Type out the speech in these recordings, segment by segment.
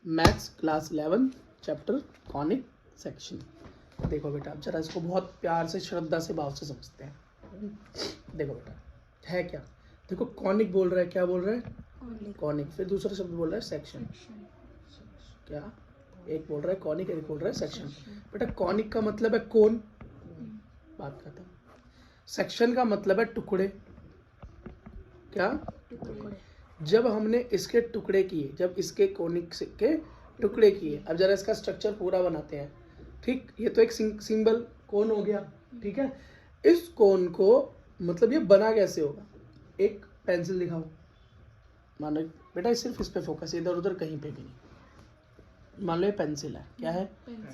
Maths class 11 chapter conic section. देखो बेटा, अब जरा इसको बहुत प्यार से, श्रद्धा से, भाव से समझते हैं। देखो बेटा, है क्या? देखो, कॉनिक बोल रहा है, क्या बोल रहा है? कॉनिक। फिर दूसरा शब्द बोल रहा है सेक्शन। क्या? एक बोल रहा है कॉनिक, एक बोल रहा है सेक्शन। बेटा, कॉनिक का मतलब है कोन, बात खत्म। सेक्शन का मतलब है टुकड़े। क्या? जब हमने इसके टुकड़े किए, जब इसके कॉनिक के टुकड़े किए, अब जरा इसका स्ट्रक्चर पूरा बनाते हैं। ठीक, ये तो एक सिंबल कोन हो गया। ठीक है, इस कोन को मतलब ये बना कैसे होगा? एक पेंसिल दिखाओ, मान लो बेटा, सिर्फ इस पे फोकस, इधर उधर कहीं पे भी नहीं। मान लो ये पेंसिल है, क्या है?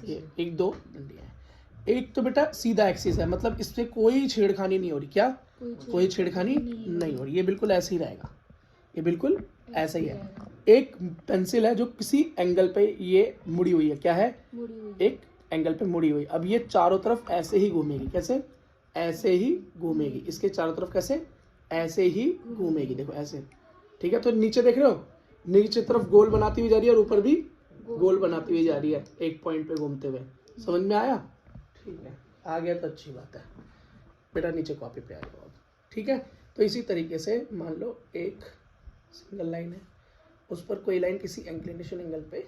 ये एक दो डंडियां है। एक तो बेटा सीधा एक्सिस है, मतलब इससे कोई छेड़खानी नहीं हो रही। क्या? कोई छेड़खानी नहीं हो रही, ये बिल्कुल ऐसे ही रहेगा, ये बिल्कुल ऐसा ही है। एक पेंसिल है जो किसी एंगल पे ये मुड़ी हुई है, क्या है? एक एंगल पे मुड़ी हुई। अब ये चारों तरफ ऐसे ही घूमेगी, कैसे? ऐसे ही घूमेगी। इसके चारों तरफ कैसे? ऐसे ही घूमेगी, देखो ऐसे। ठीक है, तो नीचे देख रहे हो, नीचे तरफ गोल बनाती हुई जा रही है और ऊपर भी गोल बनाती हुई जा रही है, एक पॉइंट पे घूमते हुए। समझ में आया? ठीक है, आ गया तो अच्छी बात है बेटा, नीचे कॉपी पे आ जाओ। ठीक है, तो इसी तरीके से मान लो एक सिंगल लाइन है, उस पर कोई लाइन किसी इंक्लिनेशन एंगल पे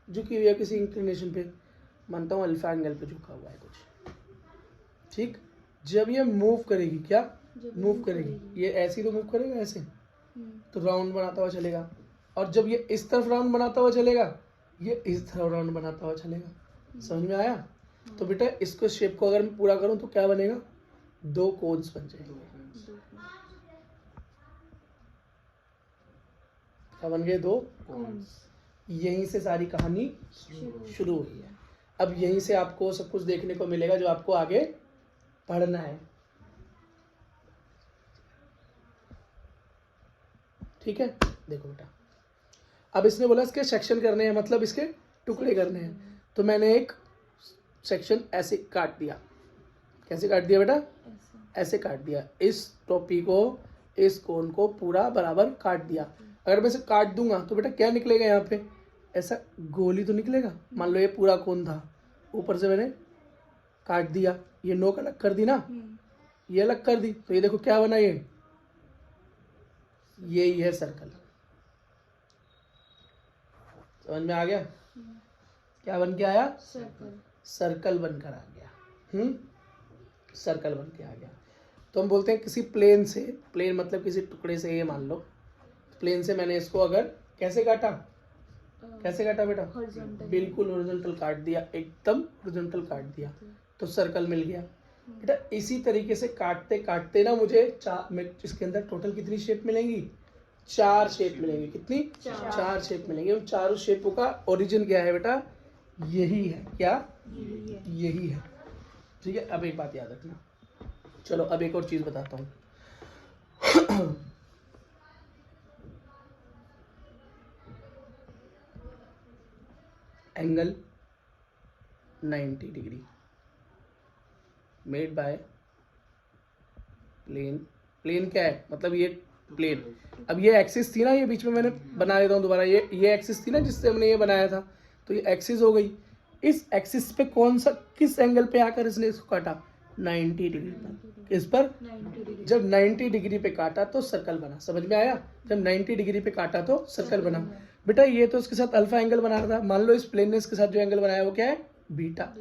झुकी हुई है, किसी इंक्लिनेशन पे, मानता हूँ अल्फा एंगल पे झुका हुआ है कुछ। ठीक, जब ये मूव करेगी, क्या मूव करेगी? ये ऐसी तो मूव करेगा, ऐसे तो राउंड बनाता हुआ चलेगा। और जब ये इस तरफ राउंड बनाता हुआ चलेगा, ये इस तरफ राउंड बनाता हुआ चलेगा। समझ में आया? तो बेटा, इसको शेप को अगर मैं पूरा करूं तो क्या बनेगा? दो कोन्स बन जाएंगे। क्या बन गए? दो कोन्स। यहीं से सारी कहानी शुरू हुई है। अब यहीं से आपको सब कुछ देखने को मिलेगा जो आपको आगे पढ़ना है। ठीक है, देखो बेटा, अब इसने बोला इसके सेक्शन करने हैं, मतलब इसके टुकड़े करने हैं। तो मैंने एक सेक्शन ऐसे काट दिया। कैसे काट दिया बेटा? ऐसे काट दिया। इस टोपी को, इस कोन को पूरा बराबर काट दिया। अगर मैं इसे काट दूंगा तो बेटा क्या निकलेगा? यहाँ पे ऐसा गोल ही तो निकलेगा। मान लो ये पूरा कोन था, ऊपर से मैंने काट दिया, ये नोक अलग कर दी ना, ये अलग कर दी, तो ये देखो क्या बना, यही है सर्कल। समझ में आ गया? क्या बन के आया? सर्कल बनकर आ गया। सर्कल बन के आ गया। तो हम बोलते हैं किसी प्लेन से, प्लेन मतलब किसी टुकड़े से, ये मान लो प्लेन से मैंने इसको अगर कैसे काटा? कैसे काटा बेटा? बिल्कुल हॉरिजॉन्टल काट दिया, एकदम हॉरिजॉन्टल काट दिया, तो सर्कल मिल गया। बेटा, इसी तरीके से काटते काटते ना मुझे इसके अंदर टोटल कितनी शेप मिलेंगी? 4 शेप मिलेंगी। कितनी? 4 शेप मिलेंगी। उन चारों शेपों का ओरिजिन क्या है बेटा? यही है। क्या? यही है। ठीक है, अब एक बात याद रखना। चलो अब एक और चीज बताता हूं। Angle 90 degree made by plane. Plane क्या है? मतलब ये प्लेन। अब ये एक्सिस थी ना, ये बीच में मैंने बना देता हूँ दोबारा, ये एक्सिस थी ना जिससे हमने ये बनाया था, तो ये एक्सिस हो गई। इस एक्सिस पे कौन सा, किस एंगल पे आकर इसने इसको काटा? 90 डिग्री पर। किस पर? 90 डिग्री। जब 90 डिग्री पे काटा तो सर्कल बना। समझ में आया? जब 90 डिग्री पे काटा तो सर्कल बना। बेटा, ये तो इसके साथ अल्फा एंगल बना रहा था, मान लो इस प्लेन ने इसके साथ जो एंगल बनाया वो क्या है? बीटा।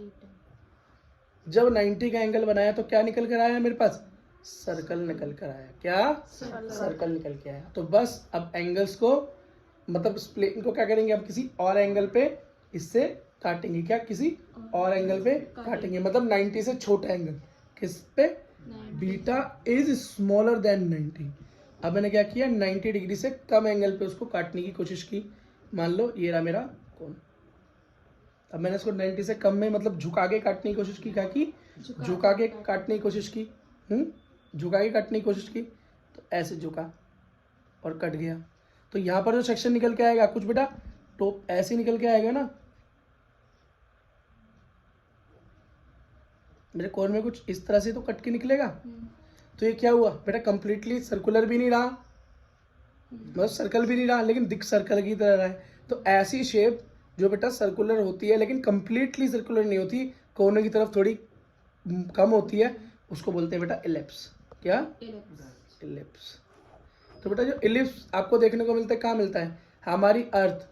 जब 90 का एंगल बनाया तो क्या निकल कर आया मेरे पास? सर्कल निकल कर आया। क्या? सर्कल निकल के आया। तो बस अब एंगल्स को, मतलब इस प्लेन को क्या करेंगे, अब किसी और एंगल पे इससे काटेंगे। क्या? किसी और एंगल पे काटेंगे, मतलब 90 से छोटा एंगल। किस पे? Beta is smaller than 90। अब मैंने क्या किया? 90 डिग्री से कम एंगल पे उसको काटने की कोशिश की। मान लो ये रहा मेरा कोण। अब मैंने इसको 90 से कम में, मतलब झुका के काटने की कोशिश की। क्या की? झुका के काटने की कोशिश की। झुका के काटने की कोशिश की, तो ऐसे झुका और कट गया। तो यहाँ पर जो सेक्शन निकल के आएगा कुछ बेटा तो ऐसे निकल के आएगा ना, मेरे कोण में कुछ इस तरह से तो कट के निकलेगा। तो ये क्या हुआ बेटा? कंप्लीटली सर्कुलर भी नहीं रहा, मतलब सर्कल भी नहीं रहा, लेकिन दिख सर्कल की तरह रहा है। तो ऐसी शेप जो बेटा सर्कुलर होती है लेकिन कंप्लीटली सर्कुलर नहीं होती, कोने की तरफ थोड़ी कम होती है, उसको बोलते हैं बेटा इलिप्स। क्या? इलिप्स। तो बेटा जो इलिप्स आपको देखने को मिलता है कहाँ मिलता है? हमारी अर्थ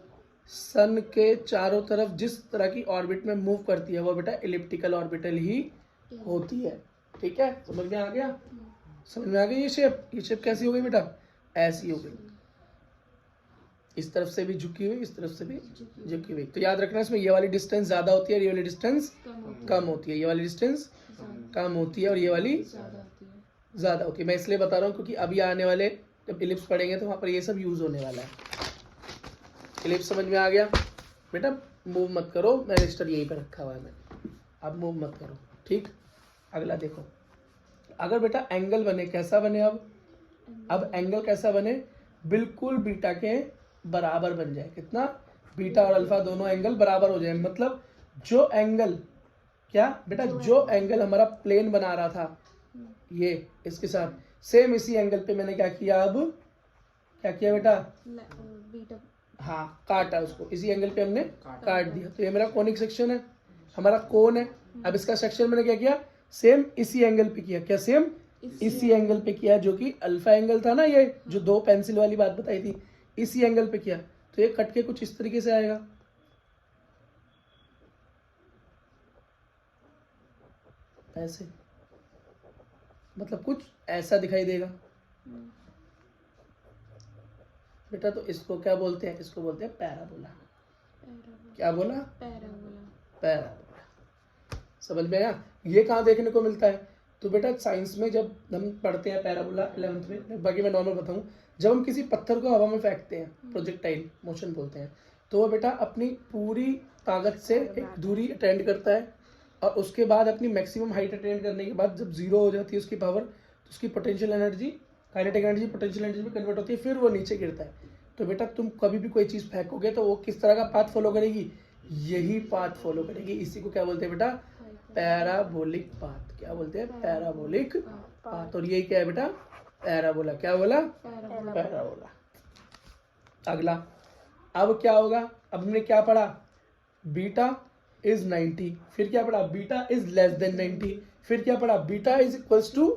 सन के चारों तरफ जिस तरह की ऑर्बिट में मूव करती है वो बेटा इलिप्टिकल ऑर्बिटल ही होती है। ठीक है, समझ में आ गया? समझ में आ गई? ये शेप कैसी हो गई बेटा? ऐसी हो गई, इस तरफ से भी झुकी हुई, इस तरफ से भी झुकी हुई। तो याद रखना इसमें ये वाली डिस्टेंस ज्यादा होती है, ये वाली डिस्टेंस कम होती है, ये वाली डिस्टेंस कम होती है और ये वाली ज्यादा होती है। मैं इसलिए बता रहा हूँ क्योंकि अभी आने वाले जब इलिप्स पढ़ेंगे तो वहाँ पर ये सब यूज होने वाला है। इलिप्स समझ में आ गया बेटा? मूव मत करो, मैं रजिस्टर यहीं पर रखा हुआ है मैंने, अब मूव मत करो। ठीक, अगला देखो। अगर बेटा एंगल बने, कैसा बने? अब एंगल कैसा बने? बिल्कुल बीटा के बराबर बन जाए। कितना? बीटा और अल्फा दोनों एंगल बराबर हो जाए। मतलब जो एंगल, क्या बेटा, जो एंगल हमारा प्लेन बना रहा था ये इसके साथ, सेम इसी एंगल पे मैंने क्या किया? अब क्या किया बेटा? हाँ, काटा उसको, इसी एंगल पे हमने काट दिया। तो ये मेरा कोनिक सेक्शन है, हमारा कोन है। अब इसका सेक्शन मैंने क्या किया? सेम इसी एंगल पे किया। क्या? सेम इसी एंगल पे किया, जो कि अल्फा एंगल था ना, ये जो दो पेंसिल वाली बात बताई थी, इसी एंगल पे किया। तो ये कट के कुछ इस तरीके से आएगा। ऐसे, मतलब कुछ ऐसा दिखाई देगा बेटा। तो इसको क्या बोलते हैं? इसको बोलते हैं पैराबोला। क्या बोला? पैराबोला। समझ में आया? ये कहाँ देखने को मिलता है? तो बेटा साइंस में जब हम पढ़ते हैं पैराबोला 11th में, बाकी मैं नॉर्मल बताऊं, जब हम किसी पत्थर को हवा में फेंकते हैं, प्रोजेक्टाइल मोशन बोलते हैं, तो वो बेटा अपनी पूरी ताकत से एक दूरी अटेंड करता है और उसके बाद अपनी मैक्सिमम हाइट अटेंड करने के बाद जब जीरो हो जाती है उसकी पावर, तो उसकी potential energy, kinetic energy potential energy में कन्वर्ट होती है, फिर वो नीचे गिरता है। तो बेटा तुम कभी भी कोई चीज़ फेंकोगे तो वो किस तरह का पाथ फॉलो करेगी? यही पाथ फॉलो करेगी। इसी को क्या बोलते हैं बेटा? Parabolic path. क्या बोलते हैं? Parabolic path. और यही क्या है बेटा? पैराबोला। क्या बोला? पैराबोला। अगला, अब क्या होगा? अब हमने क्या पढ़ा? Beta is 90। फिर क्या पढ़ा? Beta is less than 90। फिर क्या पढ़ा? Beta is equals to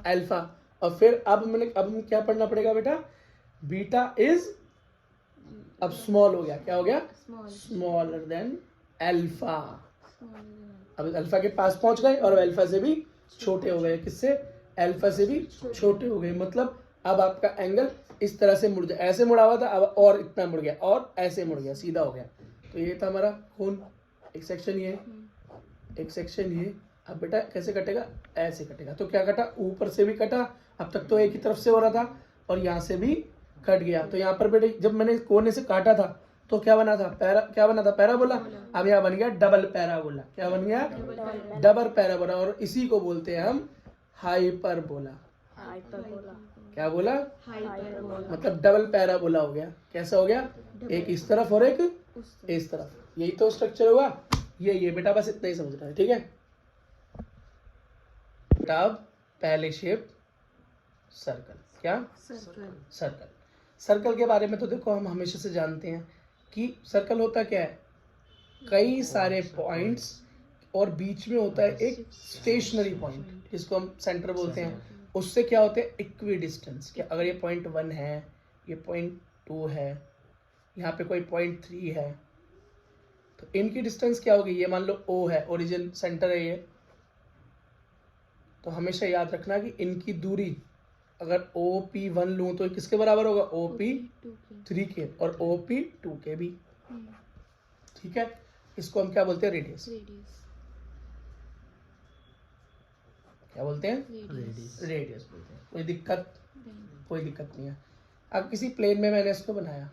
alpha. और फिर अब हमें क्या पढ़ना पड़ेगा बेटा? बीटा इज, अब स्मॉल हो गया। क्या हो गया? Smaller than alpha. अब अल्फा के पास पहुंच गए और अल्फा से भी छोटे हो गए। किससे? अल्फा से भी छोटे हो गए। मतलब अब आपका एंगल इस तरह से मुड़ जाए, ऐसे मुड़ा हुआ था अब और इतना मुड़ गया और ऐसे मुड़ गया, सीधा हो गया। तो ये था हमारा खून, एक सेक्शन ये, एक सेक्शन ये। अब बेटा कैसे कटेगा? ऐसे कटेगा। तो क्या कटा? ऊपर से भी कटा, अब तक तो एक ही तरफ से हो रहा था, और यहाँ से भी कट गया। तो यहाँ पर बेटे जब मैंने कोने से काटा था तो क्या बना था? क्या बना था? पैराबोला। अब यहाँ बन गया डबल पैराबोला। क्या बन गया? Double parabola. और इसी को बोलते हैं हम हाइपरबोला। क्या बोला? मतलब डबल पैराबोला हो गया। कैसा हो गया? एक इस तरफ और एक इस तरफ। यही तो स्ट्रक्चर होगा। ये बेटा बस इतना ही समझना है। ठीक है बेटा? अब पहले शेप सर्कल। क्या? सर्कल। सर्कल के बारे में तो देखो हम हमेशा से जानते हैं कि सर्कल होता क्या है? कई सारे पॉइंट्स और बीच में होता है एक स्टेशनरी पॉइंट, जिसको हम सेंटर बोलते हैं। उससे क्या होते हैं? Equi distance. क्या अगर ये पॉइंट 1 है, ये पॉइंट 2 है, यहाँ पे कोई पॉइंट 3 है, तो इनकी डिस्टेंस क्या होगी? ये मान लो O है, ओरिजिन सेंटर है ये। तो हमेशा याद रखना कि इनकी दूरी अगर OP1 लूँ तो किसके बराबर होगा? OP3 के, और OP2 के भी। ठीक है, इसको हम क्या बोलते हैं? रेडियस। क्या बोलते हैं? रेडियस बोलते हैं। कोई दिक्कत? कोई दिक्कत नहीं है। अब किसी प्लेन में मैंने इसको बनाया,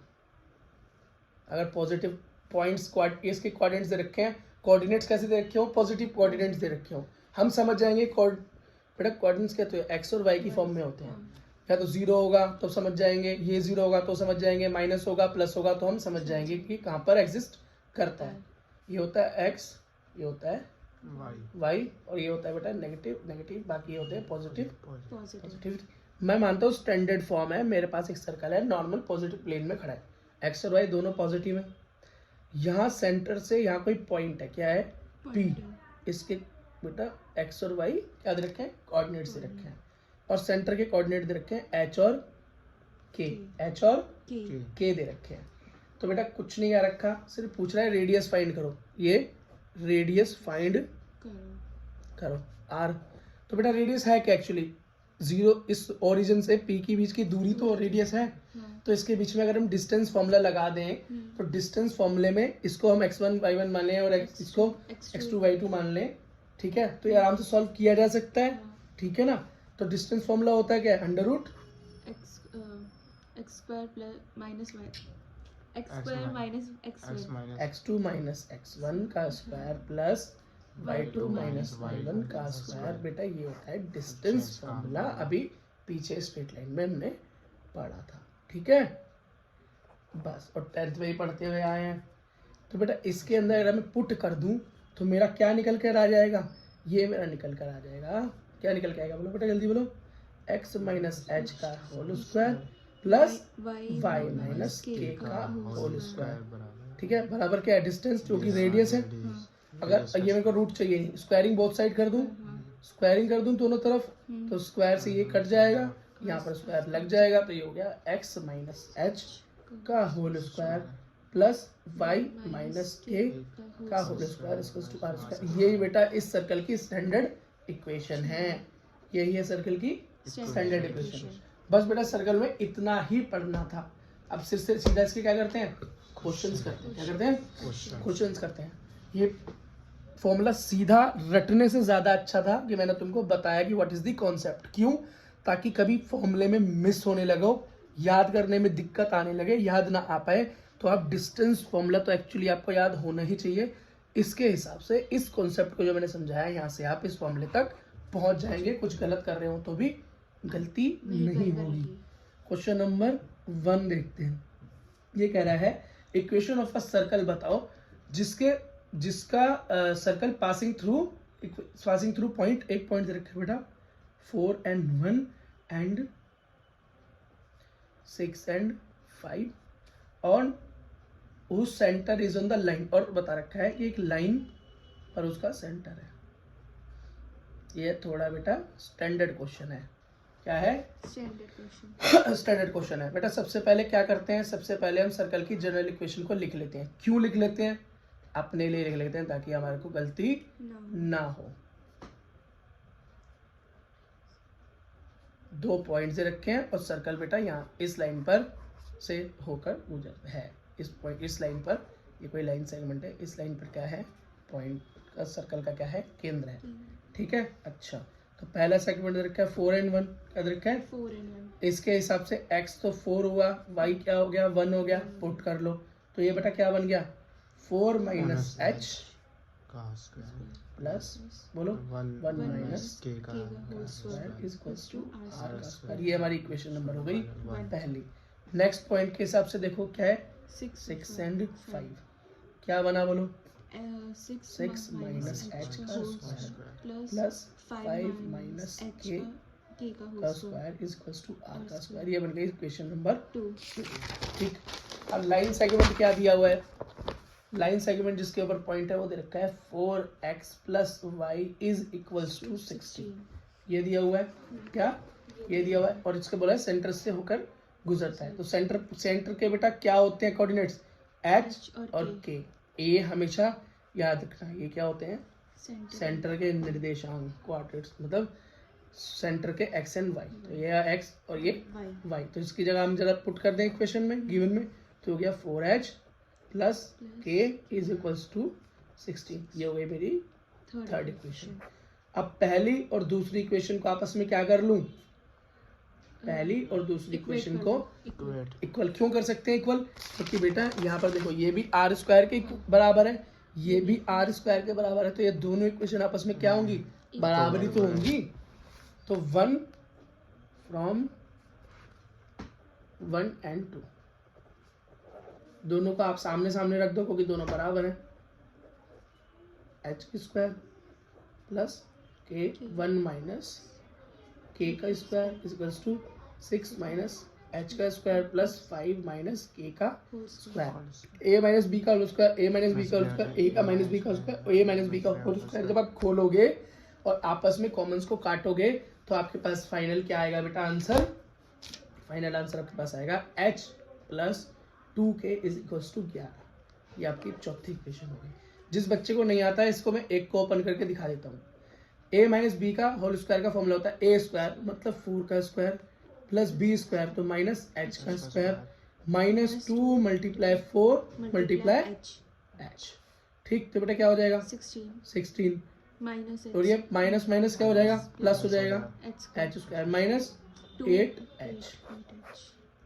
अगर पॉजिटिव पॉइंट्स इसके कोऑर्डिनेट्स दे रखे हैं, कोऑर्डिनेट्स कैसे दे रखे हो? पॉजिटिव कोऑर्डिनेट्स दे रखे हो। हम समझ जाएंगे बेटा कोऑर्डिनेट्स क्या तो एक्स और वाई की फॉर्म में होते हैं। या तो 0 होगा तो समझ जाएंगे, ये 0 होगा तो समझ जाएंगे, माइनस होगा प्लस होगा तो हम समझ जाएंगे कि कहाँ पर एग्जिस्ट करता है। ये होता है एक्स, ये होता है वाई, और ये होता है बेटा नेगेटिव, बाकी ये होते हैं पॉजिटिव। मैं मानता हूँ स्टैंडर्ड फॉर्म है। मेरे पास एक सर्कल है, नॉर्मल पॉजिटिव प्लेन में खड़ा है, एक्स और वाई दोनों पॉजिटिव है। यहाँ सेंटर से यहाँ कोई पॉइंट है, क्या है, P। पॉइंट है। इसके बेटा x और y क्या दे रखे हैं, कोऑर्डिनेट्स दे रखे हैं, और सेंटर के कोऑर्डिनेट दे रखे हैं h और k, h और के k दे रखे हैं। तो बेटा कुछ नहीं याद रखा, सिर्फ पूछ रहा है रेडियस फाइंड करो, ये रेडियस फाइंड करो। करो r। तो बेटा रेडियस है क्या एक्चुअली, 0 इस ओरिजिन से p के बीच की दूरी तो रेडियस है। हाँ। तो इसके बीच में अगर हम डिस्टेंस फॉर्मूला लगा दें तो डिस्टेंस फॉर्मूले में इसको हम x1 y1 मान लें और इसको x2 y2 मान लें, ठीक है। तो ये आराम से सॉल्व किया जा सकता है, ठीक है ना। तो डिस्टेंस फॉर्मूला होता है क्या, under root X square plus minus Y, X square minus X x2 minus x1 का square plus y2 minus y1 का स्क्वायर। बेटा ये होता है डिस्टेंस फॉर्मूला, अभी पीछे स्ट्रेट लाइन में हमने पढ़ा था, ठीक है। बस, और 10th में ही पढ़ते हुए आए हैं। तो बेटा इसके अंदर अगर मैं पुट कर दूं तो मेरा क्या निकल कर आ जाएगा, ये मेरा निकल कर आ जाएगा, क्या निकल के आएगा बोलो बेटा जल्दी बोलो, x माइनस एच का whole square plus y minus K का होल स्क्वायर, ठीक है। बराबर क्या है, डिस्टेंस जो कि रेडियस है। अगर ये मेरे को रूट चाहिए नहीं, स्क्वायरिंग बोथ साइड कर दूं, स्क्वायरिंग कर दूं दोनों तरफ, तो स्क्वायर से ये कट जाएगा, यहाँ पर स्क्वायर लग जाएगा, तो ये हो गया x माइनस एच का whole square plus y minus K का whole square equals to R square. यही बेटा इस सर्कल की स्टैंडर्ड इक्वेशन है, यही है सर्कल की स्टैंडर्ड इक्वेशन। बस बेटा सर्कल में इतना ही पढ़ना था। अब सिर से सीधा इसके क्या करते हैं, क्वेश्चंस करते हैं, क्या करते हैं, क्वेश्चंस करते हैं। ये फॉर्मूला सीधा रटने से ज़्यादा अच्छा था कि मैंने तुमको बताया कि व्हाट इज़ द कॉन्सेप्ट, क्यों, ताकि कभी फॉर्मूले में मिस होने लगो, याद करने में दिक्कत आने लगे, याद ना आ पाए, तो आप डिस्टेंस फॉर्मूला तो एक्चुअली आपको याद होना ही चाहिए। इसके हिसाब से इस कॉन्सेप्ट को जो मैंने समझाया, यहाँ से आप इस फॉर्मूले तक पहुँच जाएंगे। कुछ गलत कर रहे हो तो भी गलती नहीं होगी। क्वेश्चन नंबर 1 देखते हैं। ये कह रहा है इक्वेशन ऑफ अ सर्कल बताओ जिसका सर्कल पासिंग थ्रू पॉइंट, एक पॉइंट दे रखा है बेटा 4 and 1 and 6 and 5 और उस centre is on the line, और बता रखा है कि एक लाइन पर उसका सेंटर है। ये थोड़ा बेटा स्टैंडर्ड क्वेश्चन है। क्या है, स्टैंडर्ड क्वेश्चन है बेटा। सबसे पहले क्या करते हैं, सबसे पहले हम सर्कल की जनरल इक्वेशन को लिख लेते हैं। क्यों लिख लेते हैं, अपने लिए लिख लेते हैं ताकि हमारे को गलती ना हो। 2 पॉइंट्स रखे हैं और सर्कल बेटा यहाँ इस लाइन पर से होकर गुजर है, इस लाइन पर, ये कोई लाइन सेगमेंट है, इस लाइन पर क्या है, पॉइंट का सर्कल का क्या है, केंद्र है, ठीक है। अच्छा, तो पहला सेगमेंट दे रखा है 4 and 1, क्या दे रखा है 4 and 1। इसके हिसाब से x तो 4 हुआ, y क्या हो गया 1 हो गया, पुट कर लो। तो ये बेटा क्या बन गया 4 माइनस एच प्लस बोलो 1 माइनस के का स्क्वायर इक्वल्स टू आर का स्क्वायर। ये हमारी इक्वेशन नंबर हो गई पहली। नेक्स्ट पॉइंट के हिसाब से देखो क्या है 6 and 5, क्या बना बोलो 6 माइनस एच का स्क्वायर प्लस 5 माइनस के का स्क्वायर इक्वल्स टू आर का स्क्वायर। ये बन गई इक्वेशन नंबर 2, ठीक। अब लाइन सेगमेंट क्या दिया हुआ है, लाइन सेगमेंट जिसके ऊपर पॉइंट है वो दे रखा है 4x plus Y is equals to 60, ये दिया हुआ है, क्या ये दिया हुआ है, और इसके बोला है सेंटर से होकर गुजरता है। तो सेंटर के बेटा क्या होते हैं कोऑर्डिनेट्स, h और k। ये हमेशा याद रखना, ये क्या होते हैं सेंटर के निर्देशांक कोऑर्डिनेट्स, मतलब सेंटर के x एंड y। तो ये x और ये y, तो इसकी जगह हम जरा पुट कर दें इक्वेशन में, गिवन में, तो हो गया 4h plus k is equals to 16। ये हो गई मेरी थर्ड इक्वेशन। अब पहली और दूसरी इक्वेशन को आपस में क्या कर लूं, पहली और दूसरी इक्वेशन को इक्वल क्यों कर सकते हैं इक्वल, क्योंकि बेटा यहाँ पर देखो ये भी आर स्क्वायर के बराबर है, ये भी आर स्क्वायर के बराबर है, तो ये दोनों इक्वेशन आपस में क्या होंगी, बराबरी तो होंगी। तो 1 फ्रॉम 1 and 2 दोनों को आप सामने सामने रख दो क्योंकि दोनों बराबर है, एच स्क्वायर प्लस के 1 माइनस के का square equals to 6 minus H का स्क्वायर प्लस 5 माइनस के का whole square, A minus B का whole square, A minus B का होल स्क्वायर, ए का माइनस बी का whole square, A minus B का whole square. जब आप खोलोगे और आपस में कॉमन्स को काटोगे तो आपके पास फाइनल क्या आएगा बेटा आंसर? फाइनल आंसर आपके पास आएगा h plus 2k is equals to 11। ये आपकी चौथी इक्वेशन होगी। जिस बच्चे को नहीं आता है इसको मैं एक को ओपन करके दिखा देता हूँ। a माइनस बी का होल स्क्वायर का फॉर्मूला होता है a स्क्वायर मतलब 4 का स्क्वायर प्लस बी स्क्वायर तो माइनस h का square minus 2 multiply 4 multiply h। ठीक, तो बेटा क्या हो जाएगा? 16 माइनस और ये माइनस माइनस क्या हो जाएगा? प्लस हो जाएगा h स्क्वायर माइनस 8h,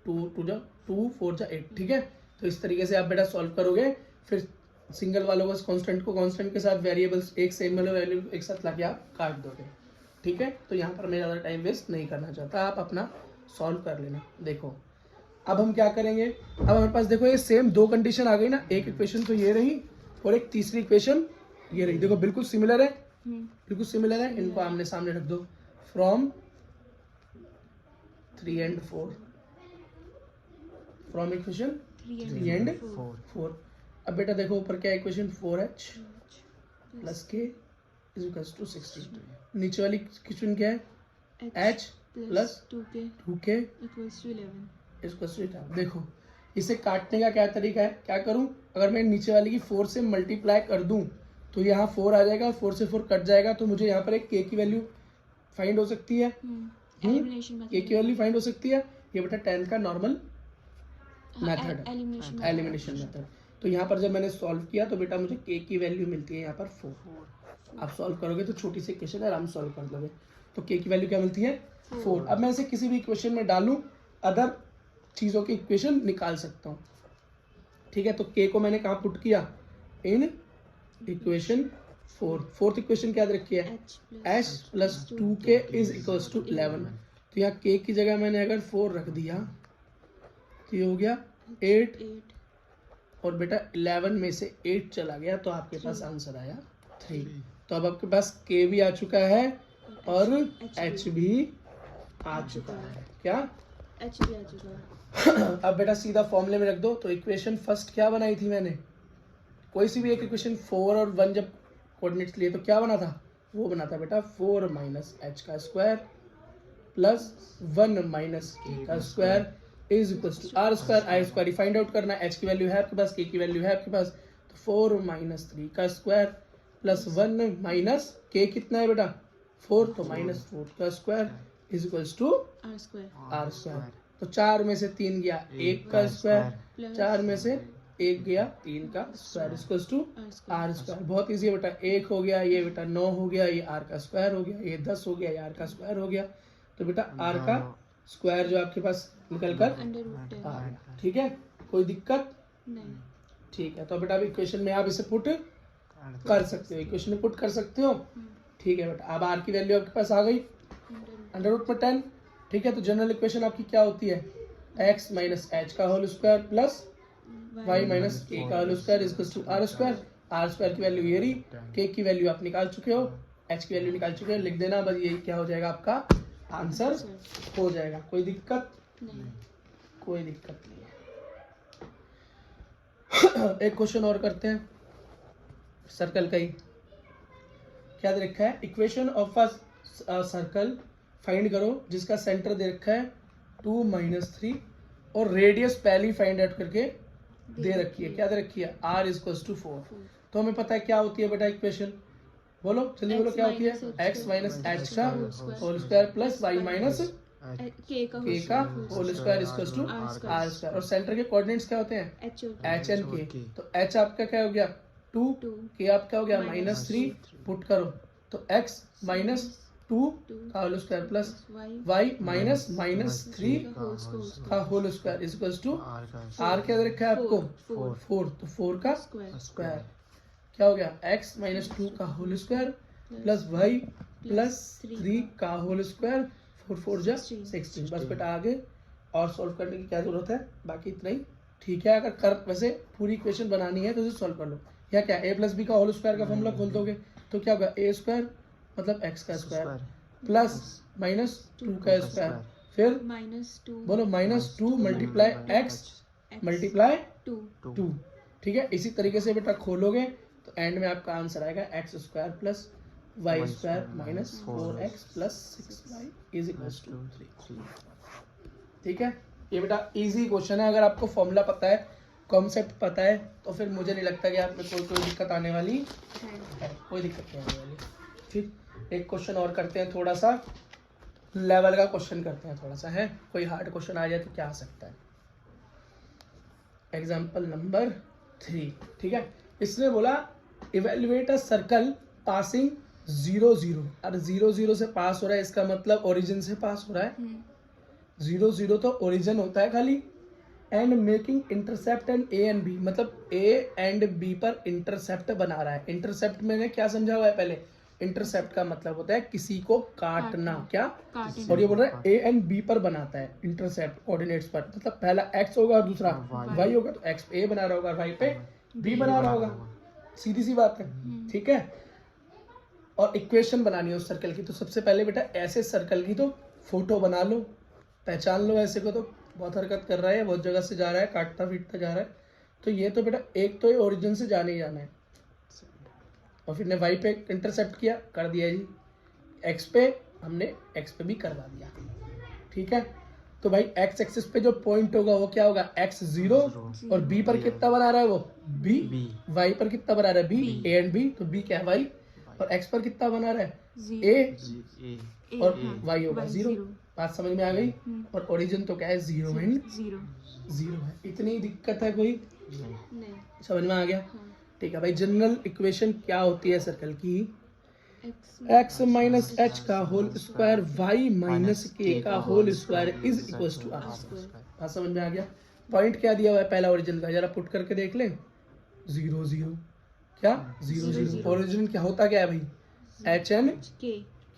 2 4 जा 8। ठीक है, तो इस तरीके से आप बेटा सॉल्व करोगे। फिर सिंगल वालों को कांस्टेंट को कांस्टेंट के साथ वेरिएबल्स एक सेम वाले वैल्यू एक साथ लाके आप काट दोगे। ठीक है, तो यहाँ पर मैं ज़्यादा टाइम वेस्ट नहीं करना चाहता, आप अपना सॉल्व कर लेना। देखो अब हम क्या करेंगे, अब हमारे पास देखो ये सेम दो कंडीशन आ गई ना, एक इक्वेशन तो ये रही और एक तीसरी इक्वेशन ये रही। देखो बिल्कुल सिमिलर है, बिल्कुल सिमिलर है। इनको आमने सामने रख दो। From 3 and 4, from equation 3 and 4। अब बेटा देखो ऊपर क्या equation 4h plus k is equals to 16। नीचे वाली इक्वेशन क्या है? h plus 2k equals to 11। Equals to 11। देखो इसे काटने का क्या तरीका है, क्या करूं? अगर मैं नीचे वाली की 4 से मल्टीप्लाई कर दूं तो यहाँ 4 आ जाएगा, 4 से 4 कट जाएगा, तो मुझे यहाँ पर एक k की वैल्यू फाइंड हो सकती है। k की वैल्यू फाइंड हो सकती है। ये बेटा 10 का नॉर्मल मेथड है, एलिमिनेशन मेथड। तो यहाँ पर जब मैंने सॉल्व किया तो बेटा मुझे k की वैल्यू मिलती है यहाँ पर 4। आप सॉल्व करोगे तो छोटी सी इक्वेशन आराम से सॉल्व कर लोगे। तो k की वैल्यू क्या मिलती है? 4। अब मैं इसे किसी भी इक्वेशन में डालूं, अदर चीज़ों की इक्वेशन निकाल सकता हूँ। ठीक है, तो k को मैंने कहाँ पुट किया? In equation 4। फोर्थ इक्वेशन क्या रखी है? h plus 2k is equals to 11। तो यहाँ k की जगह मैंने अगर 4 रख दिया तो ये हो गया 8 और बेटा 11 में से 8 चला गया तो आपके पास आंसर आया 3। तो अब आपके पास k भी आ चुका है और h भी आ चुका है। क्या? h भी आ चुका है। अब बेटा सीधा फॉर्मूले में रख दो। तो इक्वेशन फर्स्ट क्या बनाई थी मैंने? कोई सी भी एक इक्वेशन 4 और 1 जब कोऑर्डिनेट्स लिए तो क्या बना था? वो बना था बेटा 4 माइनस h का स्क्वायर प्लस 1 माइनस k का square is equal to r square i square. Find out करना है, h की वैल्यू है आपके पास, k की वैल्यू है आपके पास। तो 4 माइनस 3 का स्क्वायर प्लस 1 माइनस k कितना है बेटा? 4, तो माइनस 4 का square is equal to r square. तो 4 में से 3 गया 1 का स्क्वायर, 4 में से 1 गया 3 का square equal to r square. बहुत इजी है बेटा। 1 हो गया, ये बेटा 9 हो गया, ये r का स्क्वायर हो गया, ये 10 हो गया, ये r का स्क्वायर हो गया। तो बेटा r का स्क्वायर जो आपके पास निकल कर आ गया। ठीक है, कोई दिक्कत नहीं? ठीक है, तो बेटा अब इक्वेशन में आप इसे पुट कर सकते हो, इक्वेशन में पुट कर सकते हो। ठीक है बेटा, अब r की वैल्यू आपके पास आ गई अंडर रूट में 10। ठीक है, तो जनरल इक्वेशन आपकी क्या होती है? x माइनस h का whole square plus y minus k का whole square is equal to r square. r square की वैल्यू ये रही, k की वैल्यू आप निकाल चुके हो, h की वैल्यू निकाल चुके हो, लिख देना बस। ये क्या हो जाएगा आपका आंसर हो जाएगा। कोई दिक्कत नहीं? कोई दिक्कत नहीं है। एक क्वेश्चन और करते हैं, सर्कल का ही। क्या दे रखा है? Equation of a circle find करो जिसका सेंटर दे रखा है 2 माइनस 3 और रेडियस पहली फाइंड आउट करके दे रखी है। क्या दे रखी है? r is equal to 4। तो हमें पता है क्या होती है बेटा इक्वेशन, बोलो जल्दी बोलो क्या होती है? x माइनस h का whole square plus y minus k का whole square is equal to r square. और सेंटर के कोऑर्डिनेट्स क्या होते हैं? h and k। तो h आपका क्या हो गया? 2, k आपका हो गया माइनस 3। पुट करो तो x माइनस 2 का whole square plus y minus minus 3 का whole square is equal to r क्या दे रखा है आपको? 4। तो 4 का स्क्वायर क्या हो गया? x माइनस 2 का whole square plus y plus 3 का होल स्क्वायर, 4 4 जा 16। बस बेटा आगे और सॉल्व करने की क्या जरूरत है? बाकी इतना ही। ठीक है, अगर कर वैसे पूरी इक्वेशन बनानी है तो इसे सॉल्व कर लो। या क्या a प्लस बी का होल स्क्वायर का फॉर्मूला खोल दोगे तो क्या होगा? a स्क्वायर मतलब x का स्क्वायर प्लस माइनस 2 का स्क्वायर, फिर -2 बोलो -2 मल्टीप्लाई एक्स मल्टीप्लाई 2, ठीक है। इसी तरीके से बेटा खोलोगे तो एंड में आपका आंसर आएगा x² plus y² minus 4x plus 6y is equal to 3। ठीक है, ये बेटा इजी क्वेश्चन है। अगर आपको फॉर्मूला पता है, कॉन्सेप्ट पता है, तो फिर मुझे नहीं लगता कि आप में कोई दिक्कत आने वाली है, कोई दिक्कत नहीं आने वाली। फिर एक क्वेश्चन और करते हैं, थोड़ा सा लेवल का क्वेश्चन करते हैं, थोड़ा सा है। कोई हार्ड क्वेश्चन आ जाए तो क्या आ सकता है। एग्जाम्पल नंबर 3, ठीक है। इसने बोला इवेल्युएट अ सर्कल पासिंग 0 0। अरे 0 0 से पास हो रहा है, इसका मतलब ओरिजिन से पास हो रहा है। 0 0 तो ओरिजिन होता है खाली। And making intercept and A and B, मतलब ए एंड बी पर इंटरसेप्ट बना रहा है। इंटरसेप्ट मैंने क्या समझा हुआ है पहले, इंटरसेप्ट का मतलब होता है किसी को काटना, क्या, और ये बोल रहा है ए एंड बी पर बनाता है इंटरसेप्ट कोऑर्डिनेट्स पर। मतलब पहला एक्स होगा और दूसरा वाई होगा, तो एक्स पे ए बना रहा होगा, वाई पे बी बना रहा होगा, सीधी सी बात है, ठीक है। और इक्वेशन बनानी है उस सर्कल की, तो सबसे पहले बेटा ऐसे सर्कल की तो फोटो बना लो, पहचान लो। ऐसे को तो बहुत हरकत कर रहा है, बहुत जगह से जा रहा है, काटता पीटता जा रहा है, तो ये तो बेटा एक तो ये ओरिजिन से जाने ही जाना है। और फिर ने वाई पे इंटरसेप्ट किया, कर दिया जी। एक्स पे हमने एक्स पे भी करवा दिया, ठीक है। तो भाई एक्स एक्सिस पे जो पॉइंट होगा वो क्या होगा, x0, और बी पर कितना बना रहा है वो b, वाई पर कितना बना रहा है b, a एंड b, तो b क्या है y, और x पर कितना बना रहा है a, और y होगा 0। बात समझ में आ गई। और ओरिजिन तो क्या है 0 एंड 0 है। इतनी दिक्कत है कोई, नहीं समझ में आ गया, ठीक है भाई। जनरल इक्वेशन क्या होती है सर्कल की, x माइनस एच का whole square y minus K का whole square is equal to r square. बात समझ में आ गया। पॉइंट क्या दिया हुआ है पहला ओरिजिन का, जरा पुट करके देख ले, 0 0, क्या 0 0। ओरिजिन क्या होता क्या है भाई, एच एन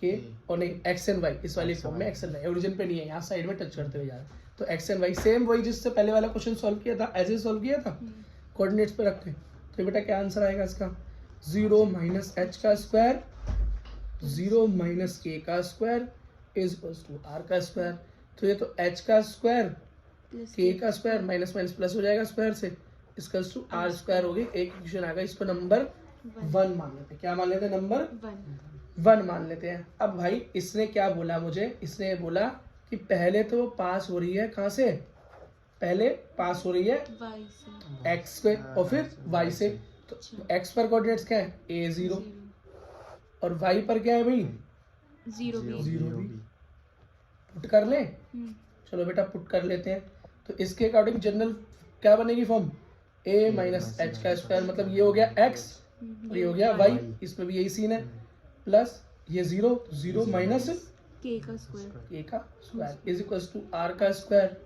के, और नहीं एक्स एन वाई, इस वाली फॉर्म में एक्स एन वाई, ओरिजिन पे नहीं है, यहाँ साइड में टच करते हुए जा रहा है। तो एक्स एन वाई सेम वही जिससे पहले वाला क्वेश्चन सॉल्व किया था, ऐसे सॉल्व किया था, कोऑर्डिनेट्स पे रख के। तो बेटा क्या आंसर आएगा इसका, 0 माइनस एच का स्क्वायर, 0 माइनस के का square is equal to R का स्क्वायर। तो ये तो एच का स्क्वायर के का स्क्वायर माइनस माइनस प्लस हो जाएगा स्क्वायर से, इसका टू आर स्क्वायर हो गई। एक इक्वेशन आ गया, इसको नंबर 1 मान लेते हैं। क्या मान लेते हैं, नंबर 1 मान लेते हैं। अब भाई इसने क्या बोला मुझे, इसने बोला कि पहले तो पास हो रही है कहाँ से, पहले पास हो रही है एक्स पे और फिर वाई से। तो एक्स पर कोऑर्डिनेट्स क्या है a0, और वाई पर क्या है भाई 0 भी। पुट कर ले, चलो बेटा पुट कर लेते हैं। तो इसके अकॉर्डिंग जनरल क्या बनेगी फॉर्म, a माइनस एच का स्क्वायर, मतलब ये हो गया x और ये हो गया y, इसमें भी यही सीन है, प्लस ये 0 0 माइनस के का square is equal to R का स्क्वायर,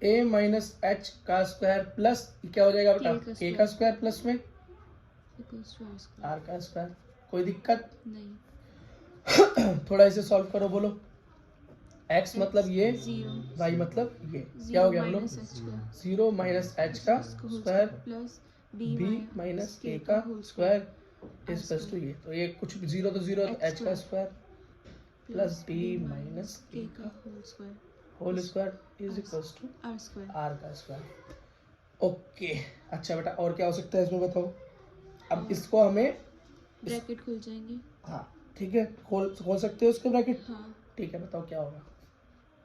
a माइनस एच का स्क्वायर प्लस क्या हो जाएगा बेटा के का स्क्वायर प्लस में आर का स्क्वायर। कोई दिक्कत नहीं। थोड़ा इसे सॉल्व करो, बोलो x मतलब ये, y मतलब ये, क्या हो गया बोलो, 0 माइनस एच का square plus b minus K का स्क्वायर इज प्लस टू ये। तो ये कुछ 0 तो 0, तो h का square plus b minus K का whole square is equal to R का स्क्वायर। ओके, अच्छा बेटा और क्या हो सकता है इसमें बताओ। अब इसको हमें ब्रैकेट खुल जाएंगे, हाँ ठीक है, खोल सकते हो उसके ब्रैकेट, हाँ ठीक है। बताओ क्या होगा,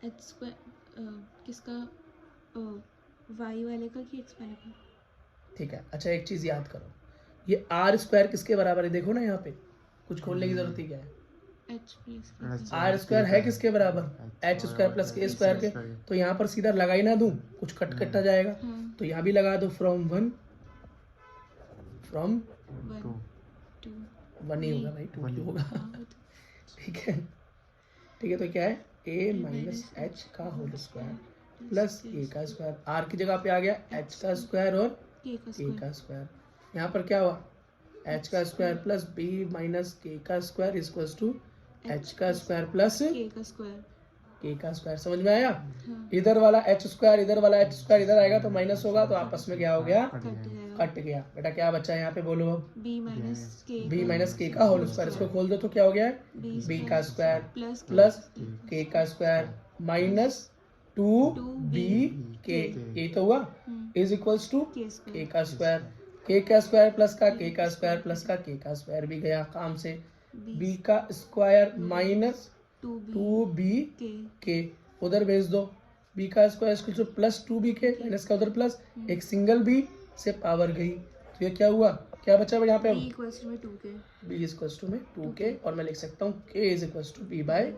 एच स्क्वायर किसका, वाई वाले का कि एक्स वाले का, ठीक है। अच्छा एक चीज याद करो, ये आर स्क्वायर किसके बराबर है, देखो ना यहाँ पे कुछ खोलने की जरूरत ही क्या है, एच प्लस आर स्क्वायर है किसके बराबर, एच स्क्वायर प्लस के स्क्वायर के। तो यहाँ पर सीधा लगा ही ना दूं, कुछ कट कटा जाएगा, तो यहाँ भी लगा दो फ्रॉम 1 ही होगा भाई, 2 क्यों होगा, ठीक है ठीक है। तो क्या है a माइनस एच का होल स्क्वायर प्लस a का स्क्वायर, r की जगह पे आ गया h का स्क्वायर और k का स्क्वायर। यहाँ पर क्या हुआ h का square plus b minus k का square is equal to h का स्क्वायर प्लस k का स्क्वायर। समझ में आया, इधर वाला h स्क्वायर इधर वाला h स्क्वायर इधर आएगा तो माइनस होगा, तो आपस में क्या हो गया, कट गया। बेटा क्या बचा यहाँ पे बोलो, b माइनस k का होल स्क्वायर। इसको खोल दो तो क्या हो गया b का स्क्वायर प्लस k का स्क्वायर माइनस 2b k, ये तो हुआ, इज इक्वल्स टू के k स्क्वायर का स्क्वायर, k का स्क्वायर प्लस का k का स्क्वायर प्लस का k का स्क्वायर भी गया काम से, b का स्क्वायर माइनस 2b के k उधर भेज दो, b का square equal two plus 2bk minus का उधर प्लस, एक सिंगल b से पावर गई, तो ये क्या हुआ, क्या बचा यहाँ पे, b इक्वल्स टू में 2k b is equals to में 2k और मैं लिख सकता हूँ k is equals to b by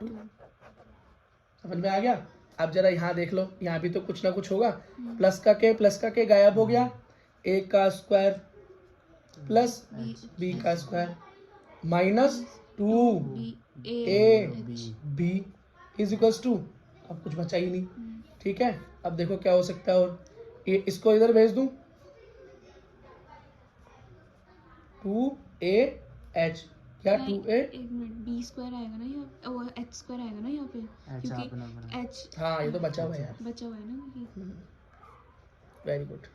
2। समझ में आ गया। अब जरा यहाँ देख लो, यहाँ भी तो कुछ ना कुछ होगा, प्लस का k गायब हो गया, a का स्क्वायर प्लस b का square minus 2ab is equals to, अब कुछ बचा ही नहीं, ठीक है। अब देखो क्या हो सकता है, और इसको इधर भेज दूं, 2ah, क्या 2a, एक मिनट b स्क्वायर आएगा ना यहाँ, वो h स्क्वायर आएगा ना यहाँ पे, क्योंकि h हाँ ये तो बचा हुआ है यार, बचा हुआ है ना क्योंकि वेरी गुड,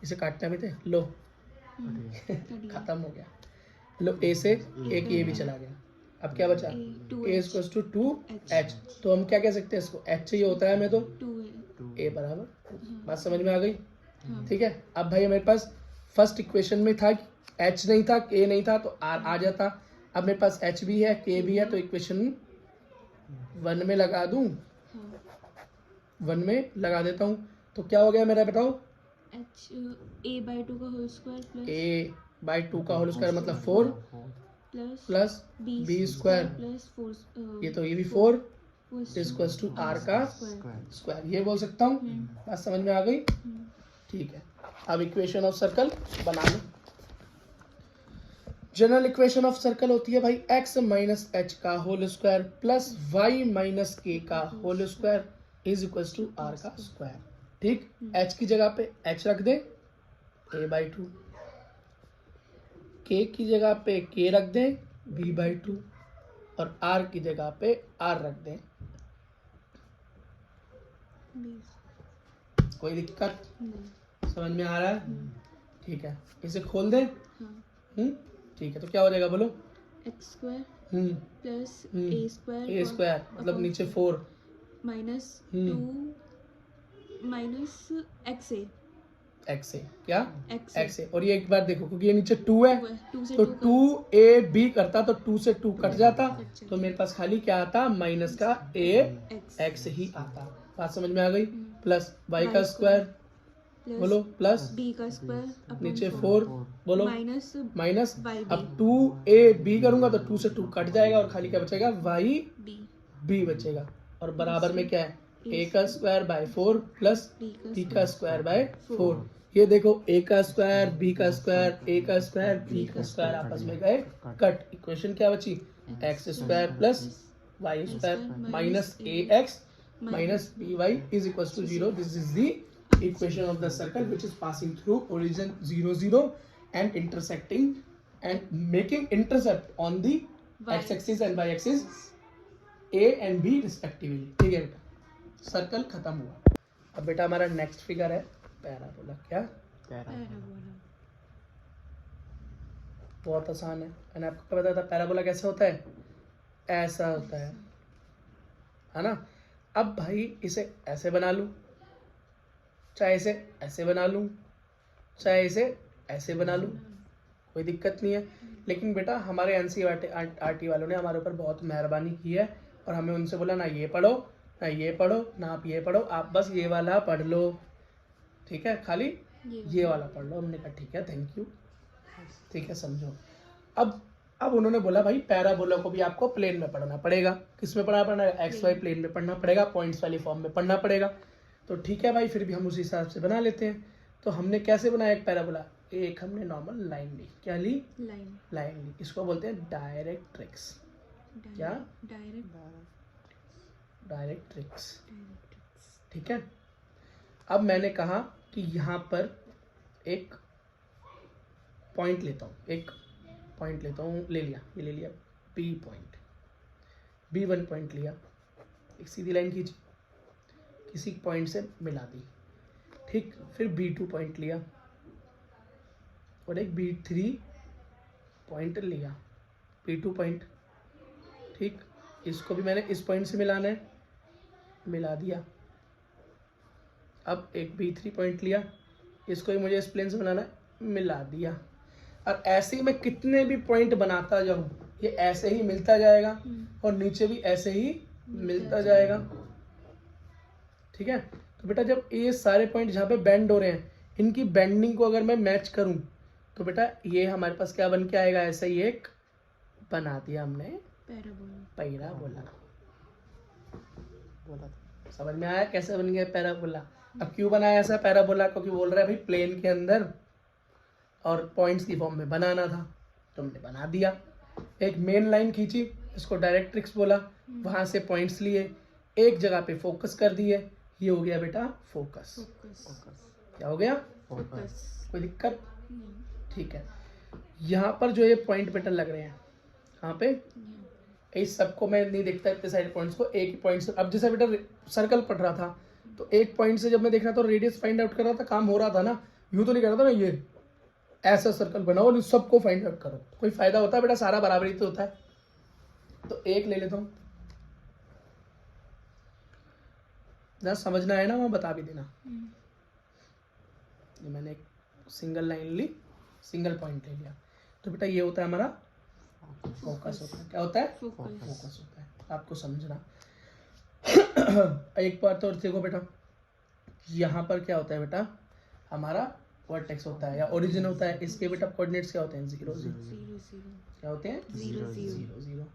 इसे काटना भी थे, लो कट गया। खत्म हो गया, लो a से एक ये भी चला गया, अब क्या बचा, a इक्वल्स टू 2h, तो हम क्या कह सकते हैं इसको, h चाहिए होता है हमें, तो 2a a बराबर, बात समझ में आ गई, हाँ ठीक है। अब भाई मेरे पास फर्स्ट इक्वेशन में था कि h नहीं था, k नहीं था, तो r आ जाता, अब मेरे पास h भी है, k भी है, तो इक्वेशन 1 में लगा दूं, हाँ 1 में लगा देता हूँ, तो क्या हो गया मेरा, बताओ, h a/2 का whole square plus a by 2 का होल स्क्वायर मतलब 4 प्लस b स्क्वायर, प्लस 4 ये तो ये भी 4 इक्वल्स टू r का स्क्वायर, ये बोल सकता हूँ, बात समझ में आ गई, ठीक है। अब इक्वेशन ऑफ सर्कल बना लो, जनरल इक्वेशन ऑफ सर्कल होती है भाई x माइनस h का whole square plus y minus k का whole square is equals to r का स्क्वायर, ठीक। h की जगह पे h रख दे, a बाई 2, k की जगह पे k रख दें, b बाई 2, और r की जगह पे r रख दें, कोई दिक्कत, समझ में आ रहा है, ठीक है। इसे खोल दें, ठीक है, तो क्या हो जाएगा बोलो, x square plus a a square मतलब नीचे 4 माइनस 2 माइनस x है, क्या x x है, और ये एक बार देखो क्योंकि ये नीचे 2 है, 2 से तो 2 2ab करता तो 2 से 2 कट जाता, तो मेरे पास खाली क्या आता, माइनस का x ही आता, बात समझ में आ गई, प्लस y का स्क्वायर बोलो, प्लस b का स्क्वायर नीचे 4 बोलो, माइनस माइनस, YB। अब 2ab करूंगा तो 2 से 2 कट जाएगा और खाली क्या बचेगा, b बचेगा, और बराबर में क्या है, a का स्क्वायर बाय 4 प्लस b का स्क्वायर बाय 4, ये देखो a का स्क्वायर b का स्क्वायर a का स्क्वायर b का स्क्वायर आपस में गए कट, इक्वेशन क्या बची, x square plus y square minus ax minus by is equal to 0, this is the equation of the circle which is passing through origin 0 0 and intersecting and making intercept on the x axis and y axis a and b respectively, ठीक है बेटा, circle खत्म हुआ। अब बेटा हमारा next figure है parabola, क्या पैराबोला बहुत आसान है, मैंने आपको बताया था पैराबोला कैसे होता है, ऐसा होता है ना। अब भाई इसे ऐसे बना लूं, चाहे इसे ऐसे बना लूं, चाहे इसे ऐसे बना लूं, कोई दिक्कत नहीं है, लेकिन बेटा हमारे एनसीईआरटी वालों ने हमारे ऊपर बहुत मेहरबानी की है और हमें उनसे बोला ना ये पढ़ो ना ये पढ़ो ना आप ये पढ़ो, आप बस ये वाला पढ़ लो, ठीक है, खाली ये वाला पढ़ लो। हमने कहा ठीक है थैंक यू, ठीक है समझो। अब उन्होंने बोला भाई पैराबोला को भी आपको प्लेन में पढ़ना पड़ेगा, किस में पढ़ना है, एक्स वाई प्लेन में पढ़ना पड़ेगा, पॉइंट्स वाली फॉर्म में पढ़ना पड़ेगा, तो ठीक है भाई फिर भी हम उसी हिसाब से बना लेते हैं। तो हमने कैसे बनाया एक पैराबोला, एक हमने नॉर्मल लाइन ली, क्या ली, लाइन ली, इसको बोलते हैं डायरेक्ट्रिक्स, क्या डायरेक्ट्रिक्स, ठीक है। अब मैंने कहा कि यहाँ पर एक पॉइंट लेता हूँ, एक पॉइंट लेता हूँ, ले लिया, ये ले लिया बी पॉइंट, B1 पॉइंट लिया, एक सीधी लाइन खींची, किसी पॉइंट से मिला दी, ठीक, फिर B2 पॉइंट लिया और एक B3 पॉइंट लिया, B2 पॉइंट, ठीक, इसको भी मैंने इस पॉइंट से मिलाना है, मिला दिया। अब एक B3 पॉइंट लिया, इसको भी मुझे इस प्लेन से मिलाना है, मिला दिया। और ऐसे ही मैं कितने भी पॉइंट बनाता जाऊँ, ये ऐसे ही मिलता जाएगा और नीचे भी ऐसे ही मिलता जाएगा। ठीक है, तो बेटा जब ये सारे पॉइंट जहाँ पे बेंड हो रहे हैं, इनकी बेंडिंग को अगर मैं मैच करूँ तो बेटा ये हमारे पास क्या बन के आएगा, ऐसा ही एक बना दिया हमने पैराबोला। बोला था, समझ में आया कैसे बन गया पैराबोला। अब क्यों बनाया ऐसा पैराबोला, क्योंकि बोल रहा है भाई प्लेन के अंदर और पॉइंट्स की फॉर्म में बनाना था, तो हमने बना दिया। एक मेन लाइन खींची, इसको डायरेक्ट्रिक्स बोला, वहां से पॉइंट्स लिए, एक जगह पे फोकस कर दिए, ये हो गया बेटा फोकस। क्या हो गया, कोई दिक्कत, ठीक है। यहाँ पर जो ये पॉइंट बेटा लग रहे हैं, यहाँ पे इस सबको मैं नहीं देखता इतने सारे पॉइंट्स को, एक ही पॉइंट से। अब जैसे बेटा सर्कल पढ़ रहा था, तो एक पॉइंट से जब मैं देख रहा था रेडियस फाइंड आउट कर रहा था, काम हो रहा था ना, यूं तो नहीं कर रहा था मैं ये ऐसा सर्कल बनाओ और सबको फाइंड आउट करो, कोई फायदा होता है बेटा, सारा बराबरी तो होता है। तो एक ले लेता हूँ, जरा समझना है ना, वहाँ बता भी देना। ये मैंने एक सिंगल लाइन ली, सिंगल पॉइंट ले लिया, तो बेटा ये होता है हमारा फोकस होता है। क्या होता है, फोकस होता है, आपको समझना। एक बार तो देखो बेटा, यहाँ पर क्या होता है बेटा, हमारा वर्टेक्स होता है या ओरिजिन होता है, इसके बेटा कोऑर्डिनेट्स क्या होते हैं, 0 0। क्या होते हैं, 0 0।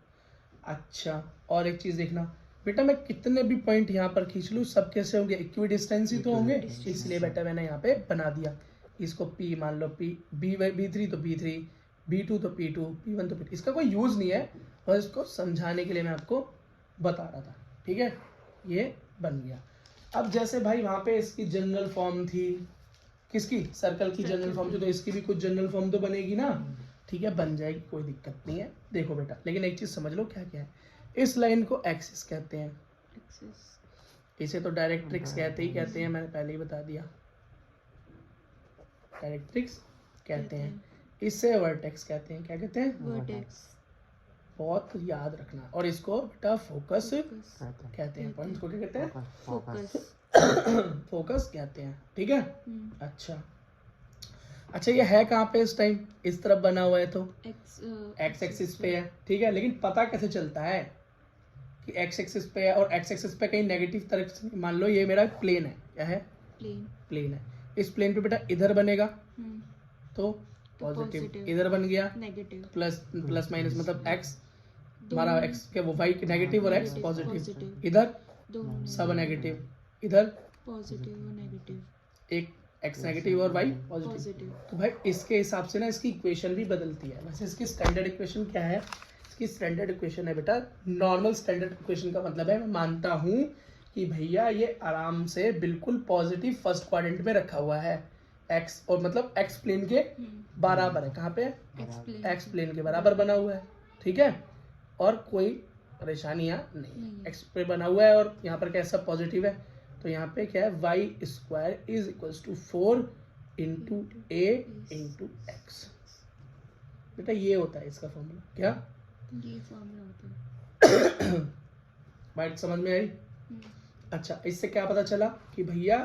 अच्छा, और एक चीज देखना बेटा, मैं कितने भी पॉइंट यहाँ पर खींच लूँ, सब कैसे होंगे, इक्वी डिस्टेंस ही तो होंगे, इसलिए बेटा मैंने यहाँ पे बना दिया। इसको P मान लो, B3 तो B3, B2 तो P2, P1 तो P2। इसका कोई यूज नहीं है, बस इसको समझाने के लिए मैं आपको बता रहा था। ठीक है, ये बन गया। अब जैसे भाई वहाँ पे इसकी जनरल फॉर्म थी, किसकी, सर्कल की जनरल फॉर्म थी, तो इसकी भी कुछ जनरल फॉर्म तो बनेगी ना। ठीक है, बन जाएगी, कोई दिक्कत नहीं है। देखो बेटा, लेकिन एक चीज समझ लो क्या क्या है। इस लाइन को एक्सिस कहते हैं, इसे तो डायरेक्ट्रिक्स कहते हैं, मैंने पहले ही बता दिया, डायरेक्ट्रिक्स कहते हैं। इससे वर्टेक्स कहते हैं, क्या कहते हैं, वर्टेक्स। बहुत याद रखना। और इसको बेटा फोकस कहते हैं, पॉइंट्स को क्या कहते हैं, फोकस कहते हैं। ठीक है, अच्छा ये है कहाँ पे इस टाइम, इस तरफ बना हुआ है तो एक्स एक्सिस पे है। ठीक है, लेकिन पता कैसे चलता है कि एक्स एक्सिस पे है, और एक्स एक्सिस पे कहीं नेगेटिव तरफ से, मान लो ये मेरा प्लेन है, क्या है, प्लेन है, इस प्लेन पे बेटा इधर बनेगा तो पॉजिटिव, इधर बन गया नेगेटिव, प्लस माइनस मतलब एक्स हमारा एक्स के वो वाई नेगेटिव और एक्स पॉजिटिव, इधर सब नेगेटिव, इधर पॉजिटिव और नेगेटिव, एक एक्स नेगेटिव और वाई पॉजिटिव। तो भाई इसके हिसाब से ना इसकी इक्वेशन भी बदलती है। वैसे इसकी स्टैंडर्ड इक्वेशन क्या है, इसकी स्टैंडर्ड इक्वेशन है बेटा, नॉर्मल स्टैंडर्ड इक्वेशन का मतलब है, मैं मानता हूँ कि भैया ये आराम से बिल्कुल पॉजिटिव फर्स्ट क्वाड्रेंट में रखा हुआ है, एक्स और मतलब एक्स प्लेन के बराबर है, कहाँ पे, एक्स प्लेन के बराबर बना हुआ है। ठीक है, और कोई परेशानियाँ नहीं, एक्स पे बना हुआ है और यहाँ पर क्या सब पॉजिटिव है, तो यहाँ पे क्या है, Y square is equals to 4 into A into X. बेटा ये होता है इसका फॉर्मूला, क्या ये फॉर्मूला होता है। बात समझ में आई। अच्छा, इससे क्या पता चला कि भैया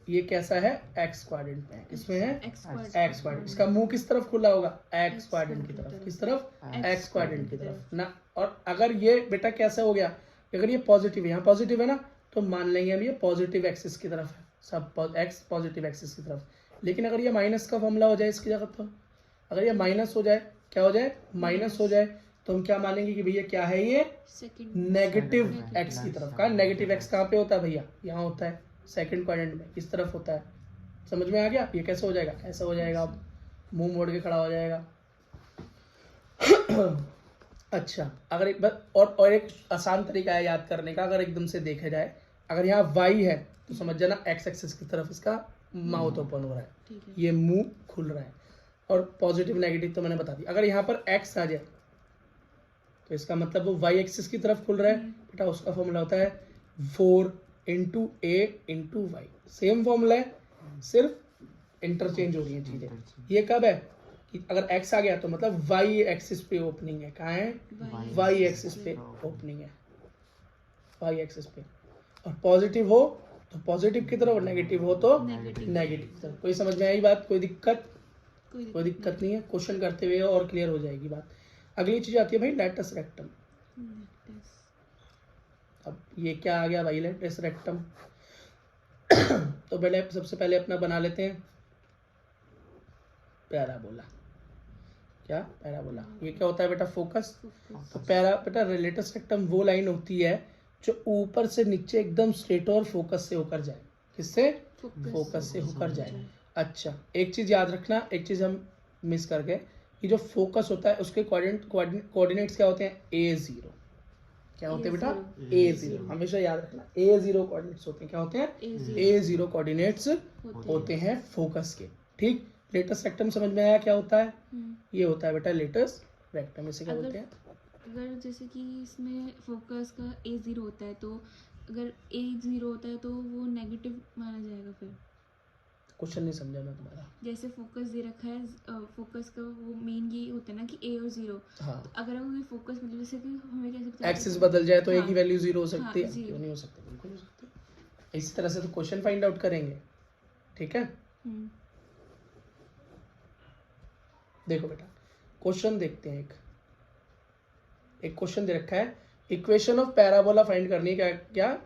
ये कैसा है, एक्स क्वाड्रेंट में, किसमें है, एक्स क्वाड्रेंट। इसका मुंह किस तरफ खुला होगा, एक्स क्वाड्रेंट की तरफ, किस तरफ, एक्स क्वाड्रेंट की तरफ ना। और अगर ये बेटा कैसा हो गया, अगर ये पॉजिटिव है, यहाँ पॉजिटिव है ना, तो मान लेंगे हम ये पॉजिटिव एक्सिस की तरफ है, सब एक्स पॉजिटिव एक्सिस की तरफ। लेकिन अगर ये माइनस का फॉर्मूला हो जाए इसकी जगह पर, अगर ये माइनस हो जाए, क्या हो जाए, माइनस हो जाए, तो हम क्या मानेंगे कि भैया क्या है, ये नेगेटिव एक्स की तरफ का। नेगेटिव एक्स कहाँ पे होता है भैया, यहाँ होता है सेकंड क्वाड्रेंट में, इस तरफ होता है। समझ में आ गया, ये कैसे हो जाएगा, ऐसा हो जाएगा, अब मुंह मोड़ के खड़ा हो जाएगा। अच्छा, अगर एक और एक आसान तरीका है याद करने का, अगर एकदम से देखा जाए, अगर यहाँ y है तो समझ जाना एक्स एक्सिस की तरफ इसका माउथ ओपन हो रहा है, ये मुंह खुल रहा है, और पॉजिटिव नेगेटिव तो मैंने बता दिया। अगर यहाँ पर x आ जाए तो इसका मतलब वो y एक्सिस की तरफ खुल रहा है बेटा, उसका फॉर्मूला होता है 4 into A into Y. Same formula है, सिर्फ इंटरचेंज हो रही है चीजें। ये कब है कि अगर x आ गया तो मतलब y एक्सिस पे ओपनिंग है, कहाँ है, y एक्सिस पे ओपनिंग है। वाई एक्सिस पे, और पॉजिटिव हो तो पॉजिटिव की तरफ और नेगेटिव हो तो नेगेटिव। नेगेटिव की तरफ। कोई समझ में आई बात? कोई दिक्कत? कोई कोई दिक्कत नहीं है, क्वेश्चन करते हुए और क्लियर हो जाएगी बात। अगली चीज आती है भाई लेटस रेक्टम। अब ये क्या आ गया भाई लेटस रेक्टम? तो पहले सबसे पहले अपना बना लेते हैं पैराबोला। क्या? पैराबोला। ये क्या होता है बेटा? फोकस। तो बेटा लेटस रेक्टम वो लाइन होती है जो ऊपर से नीचे एकदम स्ट्रेट और फोकस से होकर जाए। किससे? फोकस से होकर जाए। अच्छा, एक चीज याद रखना, एक चीज हम मिस कर गए, कि जो फोकस होता है उसके कोऑर्डिनेट्स क्या होते हैं? A0। क्या होते हैं बेटा? A0। हमेशा याद रखना, A0 कोऑर्डिनेट्स होते हैं। क्या होते हैं? A0 कोऑर्डिनेट्स होते हैं फोकस के। ठीक, लेटस रेक्टम समझ में आया क्या होता है? ये होता है बेटा लेटस रेक्टम। इसे क्या बोलते हैं? अगर जैसे कि इसमें फोकस का A0 होता है, तो अगर A0 होता है तो वो नेगेटिव माना जाएगा। फिर क्वेश्चन नहीं समझा मैं तुम्हारा। जैसे फोकस दे रखा है, फोकस का वो मेन ये होता है ना कि A और 0। हाँ, तो अगर हम फोकस मतलब जैसे कि हमें कैसे पता एक्सिस चलेगा? बदल जाए तो एक हाँ, ही वैल्यू 0 हो सकती हाँ, है? 0। क्यों नहीं हो सकती? बिल्कुल हो सकती है। इसी तरह से तो क्वेश्चन फाइंड आउट करेंगे। ठीक है, देखो बेटा क्वेश्चन देखते हैं। एक क्वेश्चन दे रखा है, इक्वेशन ऑफ पैराबोला फाइंड करनी है। क्या क्या?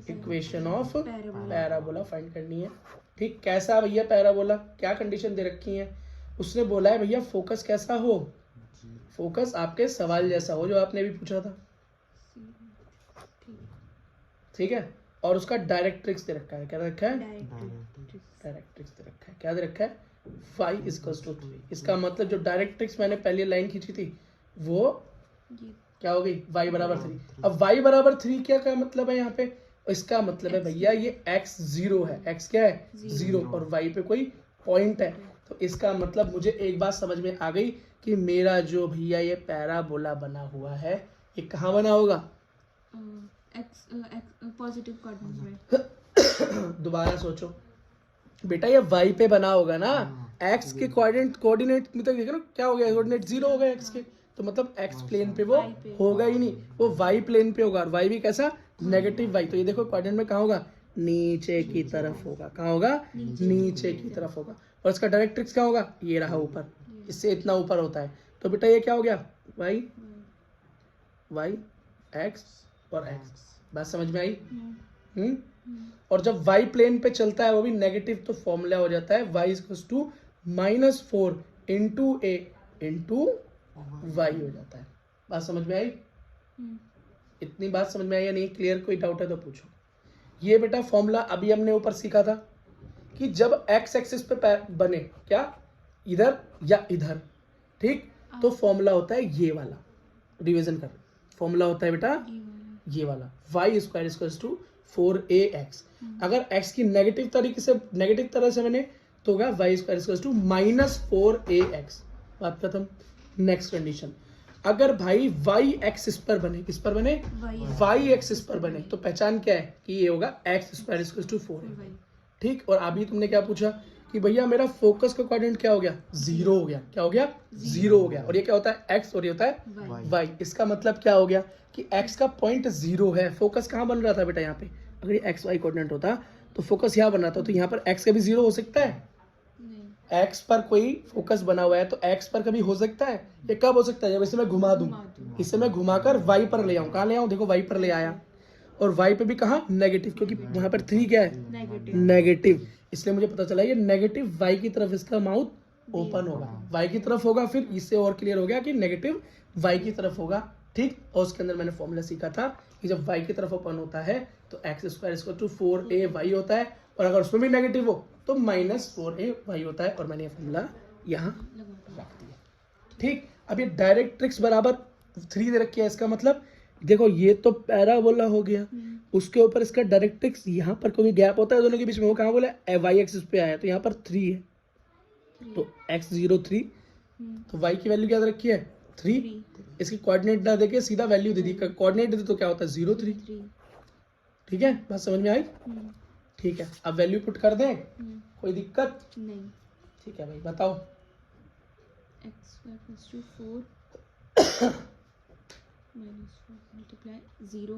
इक्वेशन ऑफ पैराबोला फाइंड करनी है। ठीक, कैसा भैया पैराबोला? क्या कंडीशन दे रखी है? उसने बोला है भैया फोकस कैसा हो? फोकस आपके सवाल जैसा हो जो आपने अभी पूछा था। ठीक है, और उसका डायरेक्ट्रिक्स दे रखा है। क्या दे रखा है? डायरेक्ट्रिक्स दे रखा है। क्या दे रखा है? y equals to 3। इसका मतलब जो डायरेक्ट्रिक्स मैंने पहले लाइन खींची थी वो क्या हो गई? y बराबर 3। अब y बराबर 3 क्या मतलब है यहाँ पे? इसका मतलब है भैया ये x 0 है। x क्या है? 0। और y पे कोई पॉइंट है। तो इसका मतलब मुझे एक बात समझ में आ गई कि मेरा जो भैया ये पैराबोला बना हुआ है ये कहाँ बना होगा? पॉजिटिव कोऑर्डिनेट में। दोबारा सोचो बेटा, ये y पे बना होगा ना। x के कोऑर्डिनेट में तो देखो ना क्या हो गया? कोऑर्डिनेट 0 हो गए x के, तो मतलब x प्लेन पे वो होगा ही नहीं, वो y प्लेन पे होगा। और y भी कैसा? Negative y। तो ये देखो कोऑर्डिनेट में कहाँ होगा? नीचे की तरफ होगा। कहाँ होगा? नीचे की तरफ होगा। और इसका डायरेक्ट्रिक्स क्या होगा? ये रहा ऊपर, इससे इतना ऊपर होता है। तो बेटा ये क्या हो गया? y x और x। बात समझ में आई? और जब y प्लेन पे चलता है वो भी नेगेटिव, तो फॉर्मूला हो जाता है y equals to -4 into a into y हो जाता है। बात समझ में आई? इतनी बात समझ में आई या नहीं? क्लियर? कोई डाउट है तो पूछो। ये बेटा फॉर्मूला अभी हमने ऊपर सीखा था कि जब x एक्सिस पे बने, क्या इधर या इधर, ठीक, तो फॉर्मूला होता है ये वाला। रिवीजन कर, फॉर्मूला होता है बेटा ये वाला, y square equals to 4ax। अगर x की नेगेटिव तरह से बने तो होगा y square equals to -4ax। बात खत्म। नेक्स्ट कंडीशन, अगर भाई y एक्सिस पर बने, किस पर बने? y एक्सिस पर बने, तो पहचान क्या है कि ये होगा x square equals to 4a। ठीक, और अभी तुमने क्या पूछा कि भैया मेरा फोकस का कोऑर्डिनेट क्या हो गया? 0 हो गया। क्या हो गया? 0 हो गया। और ये क्या होता है? x, और ये होता है y। इसका मतलब क्या हो गया कि x का पॉइंट 0 है। फोकस कहाँ बन रहा था बेटा? यहाँ पे। अगर ये x y कोऑर्डिनेट होता तो फोकस यहाँ बन रहा था, तो यहाँ पर x का भी 0 हो सकता है? x पर कोई फोकस बना हुआ है तो x पर कभी हो सकता है? ये कब हो सकता है? जब इसे मैं घुमा दूं, इसे मैं घुमाकर y पर ले आऊं। कहाँ ले आऊं? देखो y पर ले आया, और y पे भी कहाँ? नेगेटिव, क्योंकि वहां पर 3 क्या है? नेगेटिव। इसलिए मुझे पता चला ये नेगेटिव y की तरफ इसका माउथ ओपन होगा, y की तरफ होगा। फिर इससे और क्लियर हो गया कि नेगेटिव y की तरफ होगा। ठीक, और उसके अंदर मैंने फॉर्मूला सीखा था कि जब y की तरफ ओपन होता है तो x square equal to 4ay होता है, और अगर उसमें भी नेगेटिव हो तो -4ay होता है। और मैंने ये फॉर्मूला यहाँ रख दिया। ठीक, अब ये डायरेक्ट्रिक्स बराबर 3 दे रखी है। इसका मतलब देखो ये तो पैराबोला हो गया, उसके ऊपर इसका डायरेक्ट्रिक्स, यहाँ पर कोई गैप होता है दोनों के बीच में, वो कहाँ बोला? y एक्सिस पे आया, तो यहाँ पर 3 है, तो x 0 3, तो y की वैल्यू क्या दे रखी है? 3। इसकी कोऑर्डिनेट ना देके सीधा वैल्यू दे दी। कोऑर्डिनेट दे दी तो क्या होता है? 0 3। ठीक है, बात समझ में आई? ठीक है, अब वैल्यू पुट कर दें, कोई दिक्कत नहीं? ठीक है भाई, बताओ। x square plus 4 minus 4 multiply 0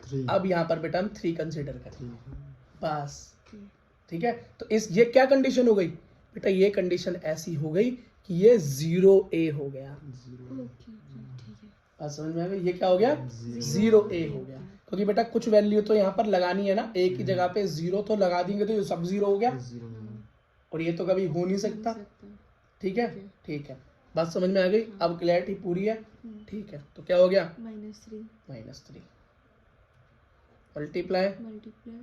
3 अब यहाँ पर बेटा हम 3 कंसिडर करें बस, ओके ठीक है। तो इस ये क्या कंडीशन हो गई बेटा, ये कंडीशन ऐसी हो गई कि ये 0A हो गया। ओके ठीक है। बात समझ में आ गई, ये क्या हो गया 0A हो गया, ओके। क्योंकि बेटा कुछ वैल्यू तो यहाँ पर लगानी है ना, A की जगह पे 0 तो लगा देंगे तो ये सब 0 हो गया, और ये तो कभी हो नहीं सकता, ठीक है। ठीक है, बात समझ में आ गई, अब क्लैरिटी पूरी है, ठीक है। तो क्या हो गया -3 मल्टीप्लाई मल्टीप्लाई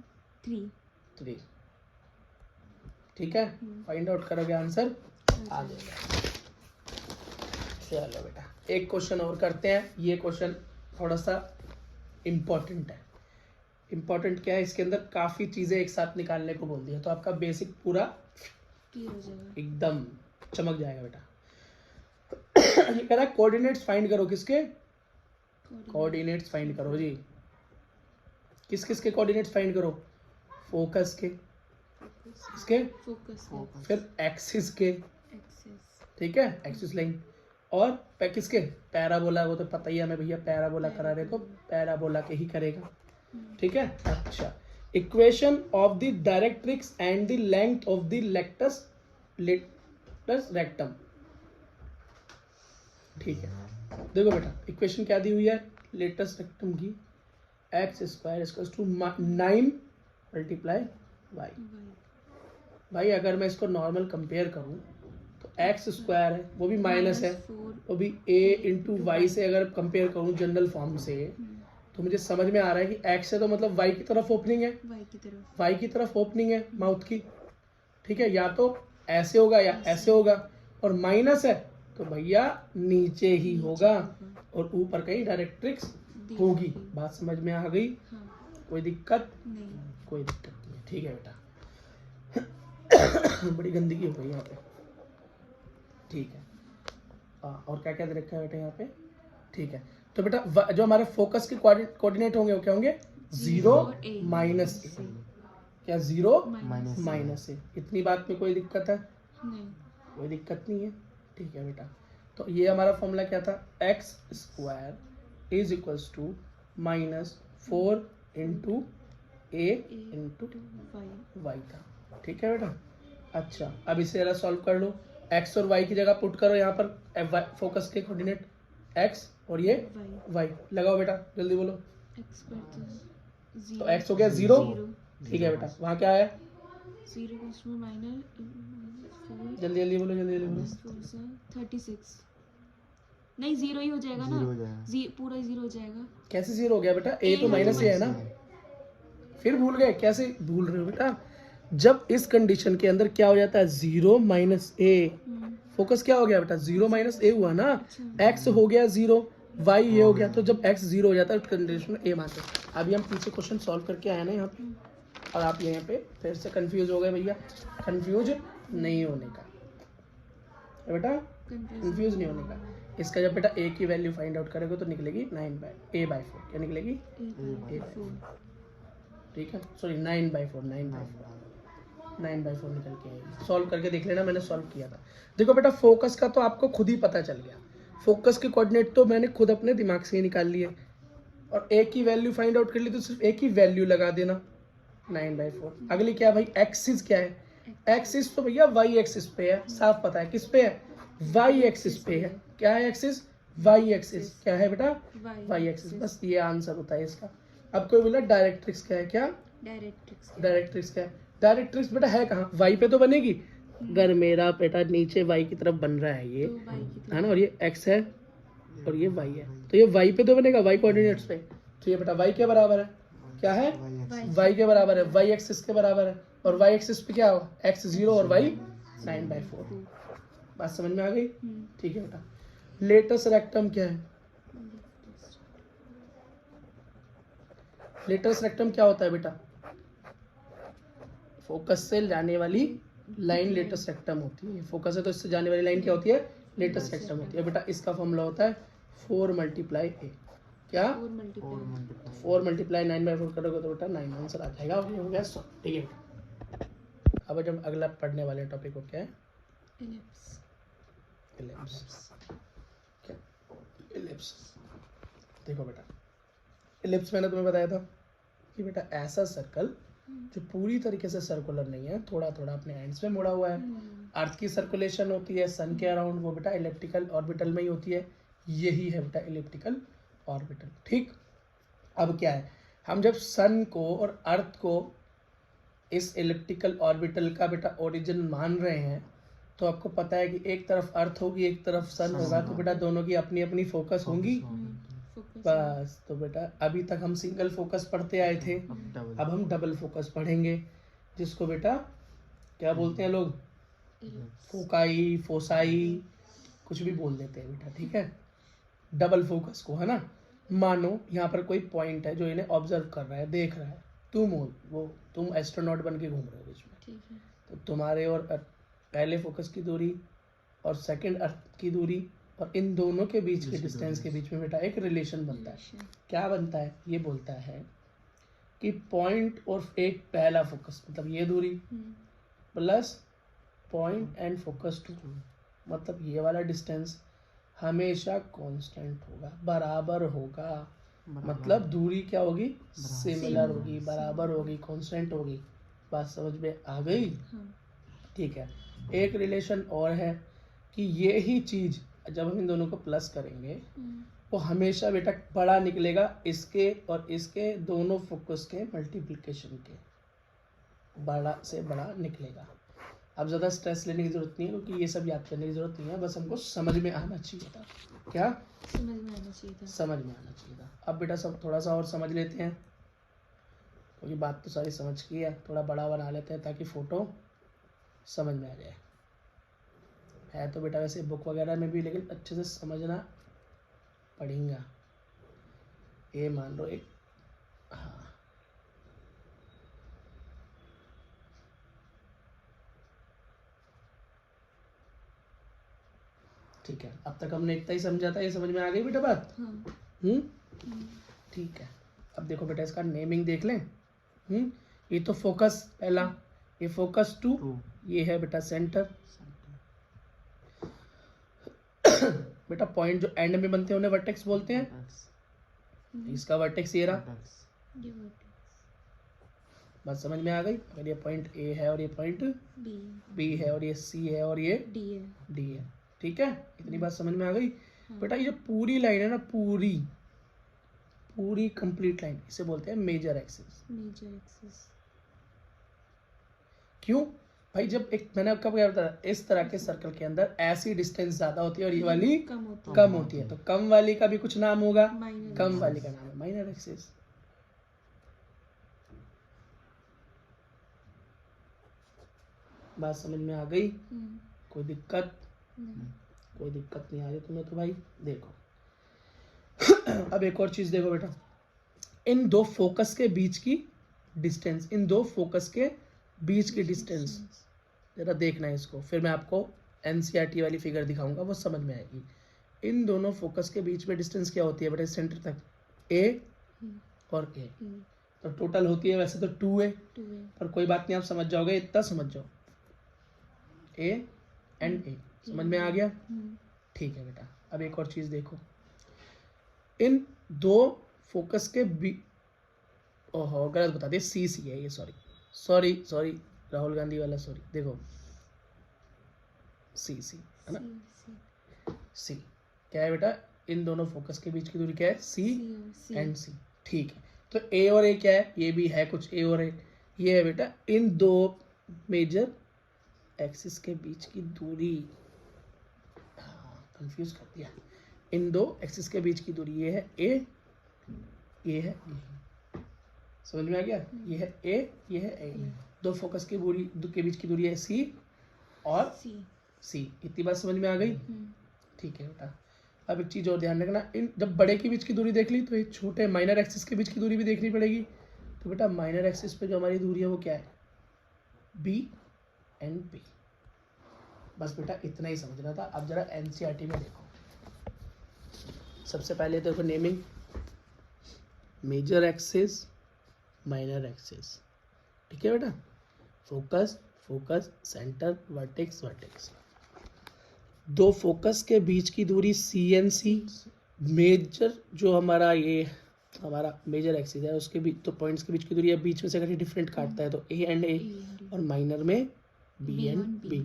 3 3, ठीक है। फाइंड आउट करोगे आंसर आ जाएगा। चलो बेटा एक क्वेश्चन और करते हैं, ये क्वेश्चन थोड़ा सा इम्पोर्टेंट है। इम्पोर्टेंट क्या है, इसके अंदर काफ़ी चीज़ें एक साथ निकालने को बोल दिया, तो आपका बेसिक पूरा क्लियर हो जाएगा। एकदम चमक जाएगा बेटा। ये कह रहा है कोऑर्डिनेट्स फाइंड करो, किसके कोऑर्डिनेट्स फाइंड करो जी, किस किस के कोऑर्डिनेट्स फाइंड करो, फोकस के, किसके, फोकस फिर एक्सिस के, एक्सेस ठीक है, एक्सिस लाइन, और किसके पैराबोला, वो तो पता ही है हमें भैया, पैराबोला करा रहे तो पैराबोला के ही करेगा, ठीक है। अच्छा, equation of the directrix and the length of the latus rectum, ठीक है। देखो बेटा इक्वेशन क्या दी हुई है लेटस रेक्टम की, x square equals to 9 multiply y. भाई अगर मैं इसको नॉर्मल कंपेयर करूं तो एक्स स्क्वायर है, वो भी माइनस है, वो भी a इंटू वाई से अगर कंपेयर करूं जनरल फॉर्म से, तो मुझे समझ में आ रहा है कि x है तो मतलब y की तरफ ओपनिंग है, y की तरफ ओपनिंग है माउथ की, ठीक है। या तो ऐसे होगा या ऐसे होगा, और माइनस है तो भैया नीचे ही होगा, और ऊपर कहीं डायरेक्ट्रिक्स होगी। बात समझ में आ गई, कोई दिक्कत नहीं। कोई दिक्कत नहीं है, ठीक है बेटा। बड़ी गंदगी हो गई यहाँ पे, ठीक है। और क्या क्या दे रखा है बेटा यहाँ पे, ठीक है। तो बेटा जो हमारे फोकस के कोऑर्डिनेट होंगे वो क्या होंगे, 0 माइनस ए, क्या 0 माइनस ए, इतनी बात में कोई दिक्कत है, नहीं कोई दिक्कत नहीं है, ठीक है बेटा। तो ये हमारा फॉर्मूला क्या था, X square is equals to -4 into A into Y था, ठीक है बेटा। अच्छा अब इसे जरा सॉल्व कर लो, एक्स और वाई की जगह पुट करो यहाँ पर फोकस के कोऑर्डिनेट एक्स और ये वाई लगाओ बेटा, जल्दी बोलो। तो एक्स हो गया 0, ठीक है बेटा। वहाँ क्या आया, 0 जल्दी जल्दी बोलो, जल्दी जल्दी बोलो। 36 नहीं 0 ही हो जाएगा ना, पूरा 0 हो जाएगा। कैसे 0 हो गया बेटा, ए तो माइनस है ना, फिर भूल गए, कैसे भूल रहे हो बेटा, जब इस कंडीशन के अंदर क्या हो जाता है 0 माइनस ए, फोकस क्या हो गया बेटा 0 माइनस ए हुआ ना, एक्स हो गया 0, वाई ये हो गया, तो जब एक्स 0 हो जाता है कंडीशन में ए मानते हैं। अभी हम पीछे क्वेश्चन सॉल्व करके आए ना यहाँ पे, और आप यहाँ पे फिर से कंफ्यूज हो गए भैया, कंफ्यूज नहीं होने का बेटा, कंफ्यूज नहीं होने का। इसका जब बेटा ए की वैल्यू फाइंड आउट करेगा तो निकलेगी 9/4, क्या निकलेगी A/4, ठीक है, सॉरी 9/4 9/4 निकल के आएगी। सॉल्व करके देख लेना, मैंने सॉल्व किया था। देखो बेटा फोकस का तो आपको खुद ही पता चल गया, फोकस के कोऑर्डिनेट तो मैंने खुद अपने दिमाग से ही निकाल लिए, और ए की वैल्यू फाइंड आउट कर ली तो सिर्फ ए की वैल्यू लगा देना 9/4। अगली क्या भाई, एक्सिस क्या है, एक्सिस तो भैया वाई एक्सिस पे है, साफ पता है किस पे है, वाई एक्सिस पे है। क्या है एक्सिस, वाई एक्सिस, क्या है बेटा वाई एक्सिस, बस ये आंसर होता है इसका। अब कोई बोला डायरेक्ट्रिक्स क्या है, क्या डायरेक्ट्रिक्स क्या है, डायरेक्ट्रिक्स बेटा है कहाँ, वाई पे तो बनेगी, अगर मेरा बेटा नीचे वाई की तरफ बन रहा है ये है ना, और ये एक्स है और ये वाई है, तो ये वाई पे तो बनेगा, वाई कोऑर्डिनेट्स पे, तो ये बेटा वाई के बराबर है, क्या है वाई के बराबर है, वाई एक्सिस के बराबर है, और वाई एक्सिस पे क्या होगा एक्स 0 और वाई 9/4। बात समझ में आ गई, ठीक है बेटा। लेटस रेक्टम क्या है, लेटस रेक्टम क्या होता है बेटा, फोकस से जाने वाली लाइन लेटस रेक्टम होती है, फोकस है तो इससे जाने वाली लाइन क्या होती है, लेटस रेक्टम होती है बेटा। इसका फॉर्मूला होता है 4 मल्टीप्लाई ए, क्या 4 मल्टीप्लाई 9/4 करोगे तो बेटा 9 आंसर आ जाएगा, और ये हो गया 100, ठीक है बेटा। अब जब अगला पढ़ने वाले टॉपिक को क्या है, इलिप्स, क्या इलिप्स। देखो बेटा इलिप्स मैंने तुम्हें बताया था कि बेटा ऐसा सर्कल जो पूरी तरीके से सर्कुलर नहीं है, थोड़ा थोड़ा अपने एंड्स में मुड़ा हुआ है। अर्थ की सर्कुलेशन होती है सन के अराउंड, वो बेटा इलिप्टिकल ऑर्बिटल में ही होती है। यही है बेटा इलिप्टिकल ऑर्बिटल। ठीक, अब क्या है, हम जब सन को और अर्थ को इस इलिप्टिकल ऑर्बिटल का बेटा ओरिजिन मान रहे हैं, तो आपको पता है कि एक तरफ अर्थ होगी, एक तरफ सन होगा, तो बेटा दोनों की अपनी अपनी फोकस होंगी। बस, तो बेटा अभी तक हम सिंगल फोकस पढ़ते आए थे, अब हम डबल फोकस पढ़ेंगे, जिसको बेटा क्या बोलते हैं लोग, फोकाई, फोसाई, कुछ भी बोल देते हैं बेटा। ठीक है, डबल फोकस को, है ना। मानो यहाँ पर कोई पॉइंट है जो इन्हें ऑब्जर्व कर रहा है, देख रहा है। तुम एस्ट्रोनॉट बन के घूम रहे हो बीच में, ठीक है। तो तुम्हारे और पहले फोकस की दूरी और सेकंड अर्थ की दूरी और इन दोनों के बीच के डिस्टेंस के बीच में बेटा एक रिलेशन बनता है। क्या बनता है, ये बोलता है कि पॉइंट और एक पहला फोकस, मतलब ये दूरी प्लस पॉइंट एंड फोकस 2, मतलब ये वाला डिस्टेंस हमेशा कांस्टेंट होगा, बराबर होगा। मतलब दूरी क्या होगी, सिमिलर होगी, बराबर होगी, कांस्टेंट होगी। बात समझ में आ गई? ठीक है। एक रिलेशन और है कि ये ही चीज जब हम इन दोनों को प्लस करेंगे वो हमेशा बेटा बड़ा निकलेगा, इसके और इसके दोनों फोकस के मल्टीप्लिकेशन के, बड़ा से बड़ा निकलेगा। अब ज़्यादा स्ट्रेस लेने की जरूरत नहीं है, क्योंकि ये सब याद करने की जरूरत नहीं है, बस हमको समझ में आना चाहिए था। क्या समझ में आना चाहिए था? समझ में आना चाहिए था। अब बेटा सब थोड़ा सा और समझ लेते हैं, क्योंकि बात तो सारी समझ की है, थोड़ा बड़ा बना लेते हैं ताकि फोटो समझ में आ जाए। है तो बेटा वैसे बुक वगैरह में भी, लेकिन अच्छे से समझना पड़ेगा। ये मान लो एक, हाँ ठीक है, अब तक हमने इतना ही समझा था, ये समझ में आ गई बेटा बात? ठीक है। अब देखो बेटा इसका नेमिंग देख लें। ये तो फोकस पहला, ये फोकस 2, ये है बेटा सेंटर। बेटा पॉइंट जो एंड में बनते हैं उन्हें वर्टेक्स बोलते हैं। इसका वर्टेक्स ये रहा, बात समझ में आ गई? अगर ये पॉइंट ए है और ये पॉइंट बी है और ये सी है और ये डी है। ठीक है, इतनी बात समझ में आ गई? बेटा ये जो पूरी लाइन है ना, पूरी कंप्लीट लाइन, इसे बोलते हैं मेजर एक्सिस। क्यों भाई? जब एक मैंने आपका क्या बताया, इस तरह के सर्कल के अंदर ऐसी डिस्टेंस ज्यादा होती है और ये वाली कम होती है, तो कम वाली का भी कुछ नाम होगा, कम वाली का नाम है माइनर एक्सिस। बात समझ में आ गई? कोई दिक्कत? कोई दिक्कत नहीं आ रही तुम्हें तो भाई देखो। अब एक और चीज देखो बेटा, इन दो फोकस के बीच की डिस्टेंस, इन दो फोकस के बीच की डिस्टेंस जरा देखना है इसको, फिर मैं आपको एनसीईआरटी वाली फिगर दिखाऊंगा, वो समझ में आएगी। इन दोनों फोकस के बीच में डिस्टेंस क्या होती है बेटा, सेंटर तक ए और ए, तो टोटल होती है वैसे तो 2 है, पर कोई बात नहीं, आप समझ जाओगे, इतना समझ जाओ, ए एंड ए। समझ में आ गया? ठीक है बेटा। अब एक और चीज देखो, इन दो फोकस के ओहो गलत बता दिया, सी है ये, सॉरी राहुल गांधी वाला, सॉरी। देखो सी है ना, सी क्या है बेटा, इन दोनों फोकस के बीच की दूरी क्या है, सी एंड सी। ठीक है, तो ए और ए क्या है, ये भी है कुछ ए और ए, ये है बेटा इन दो मेजर एक्सिस के बीच की दूरी। कंफ्यूज कर दिया, इन दो एक्सिस के बीच की दूरी, ये है ए, ये है ए। समझ में आ गया? ये है ए, ये है ए, दो फोकस की दूरी के बीच की दूरी है सी और सी। इतनी बात समझ में आ गई? ठीक है बेटा। अब एक चीज और ध्यान रखना, इन जब बड़े के बीच की दूरी देख ली, तो ये छोटे माइनर एक्सिस के बीच की दूरी भी देखनी पड़ेगी। तो बेटा माइनर एक्सिस पे जो हमारी दूरी है वो क्या है, बी एंड बी। बस बेटा इतना ही समझना था। अब जरा एनसीईआरटी में देखो, सबसे पहले देखो naming, major axis, minor axis. ठीक है बेटा, फोकस, सेंटर, वर्टेक्स। दो फोकस के बीच की दूरी सी एंड सी, मेजर जो हमारा ये हमारा मेजर एक्सिस है उसके बीच, तो पॉइंट्स के बीच की दूरी है, बीच में से अगर डिफरेंट काटता है तो ए एंड ए, और माइनर में बी एंड बी।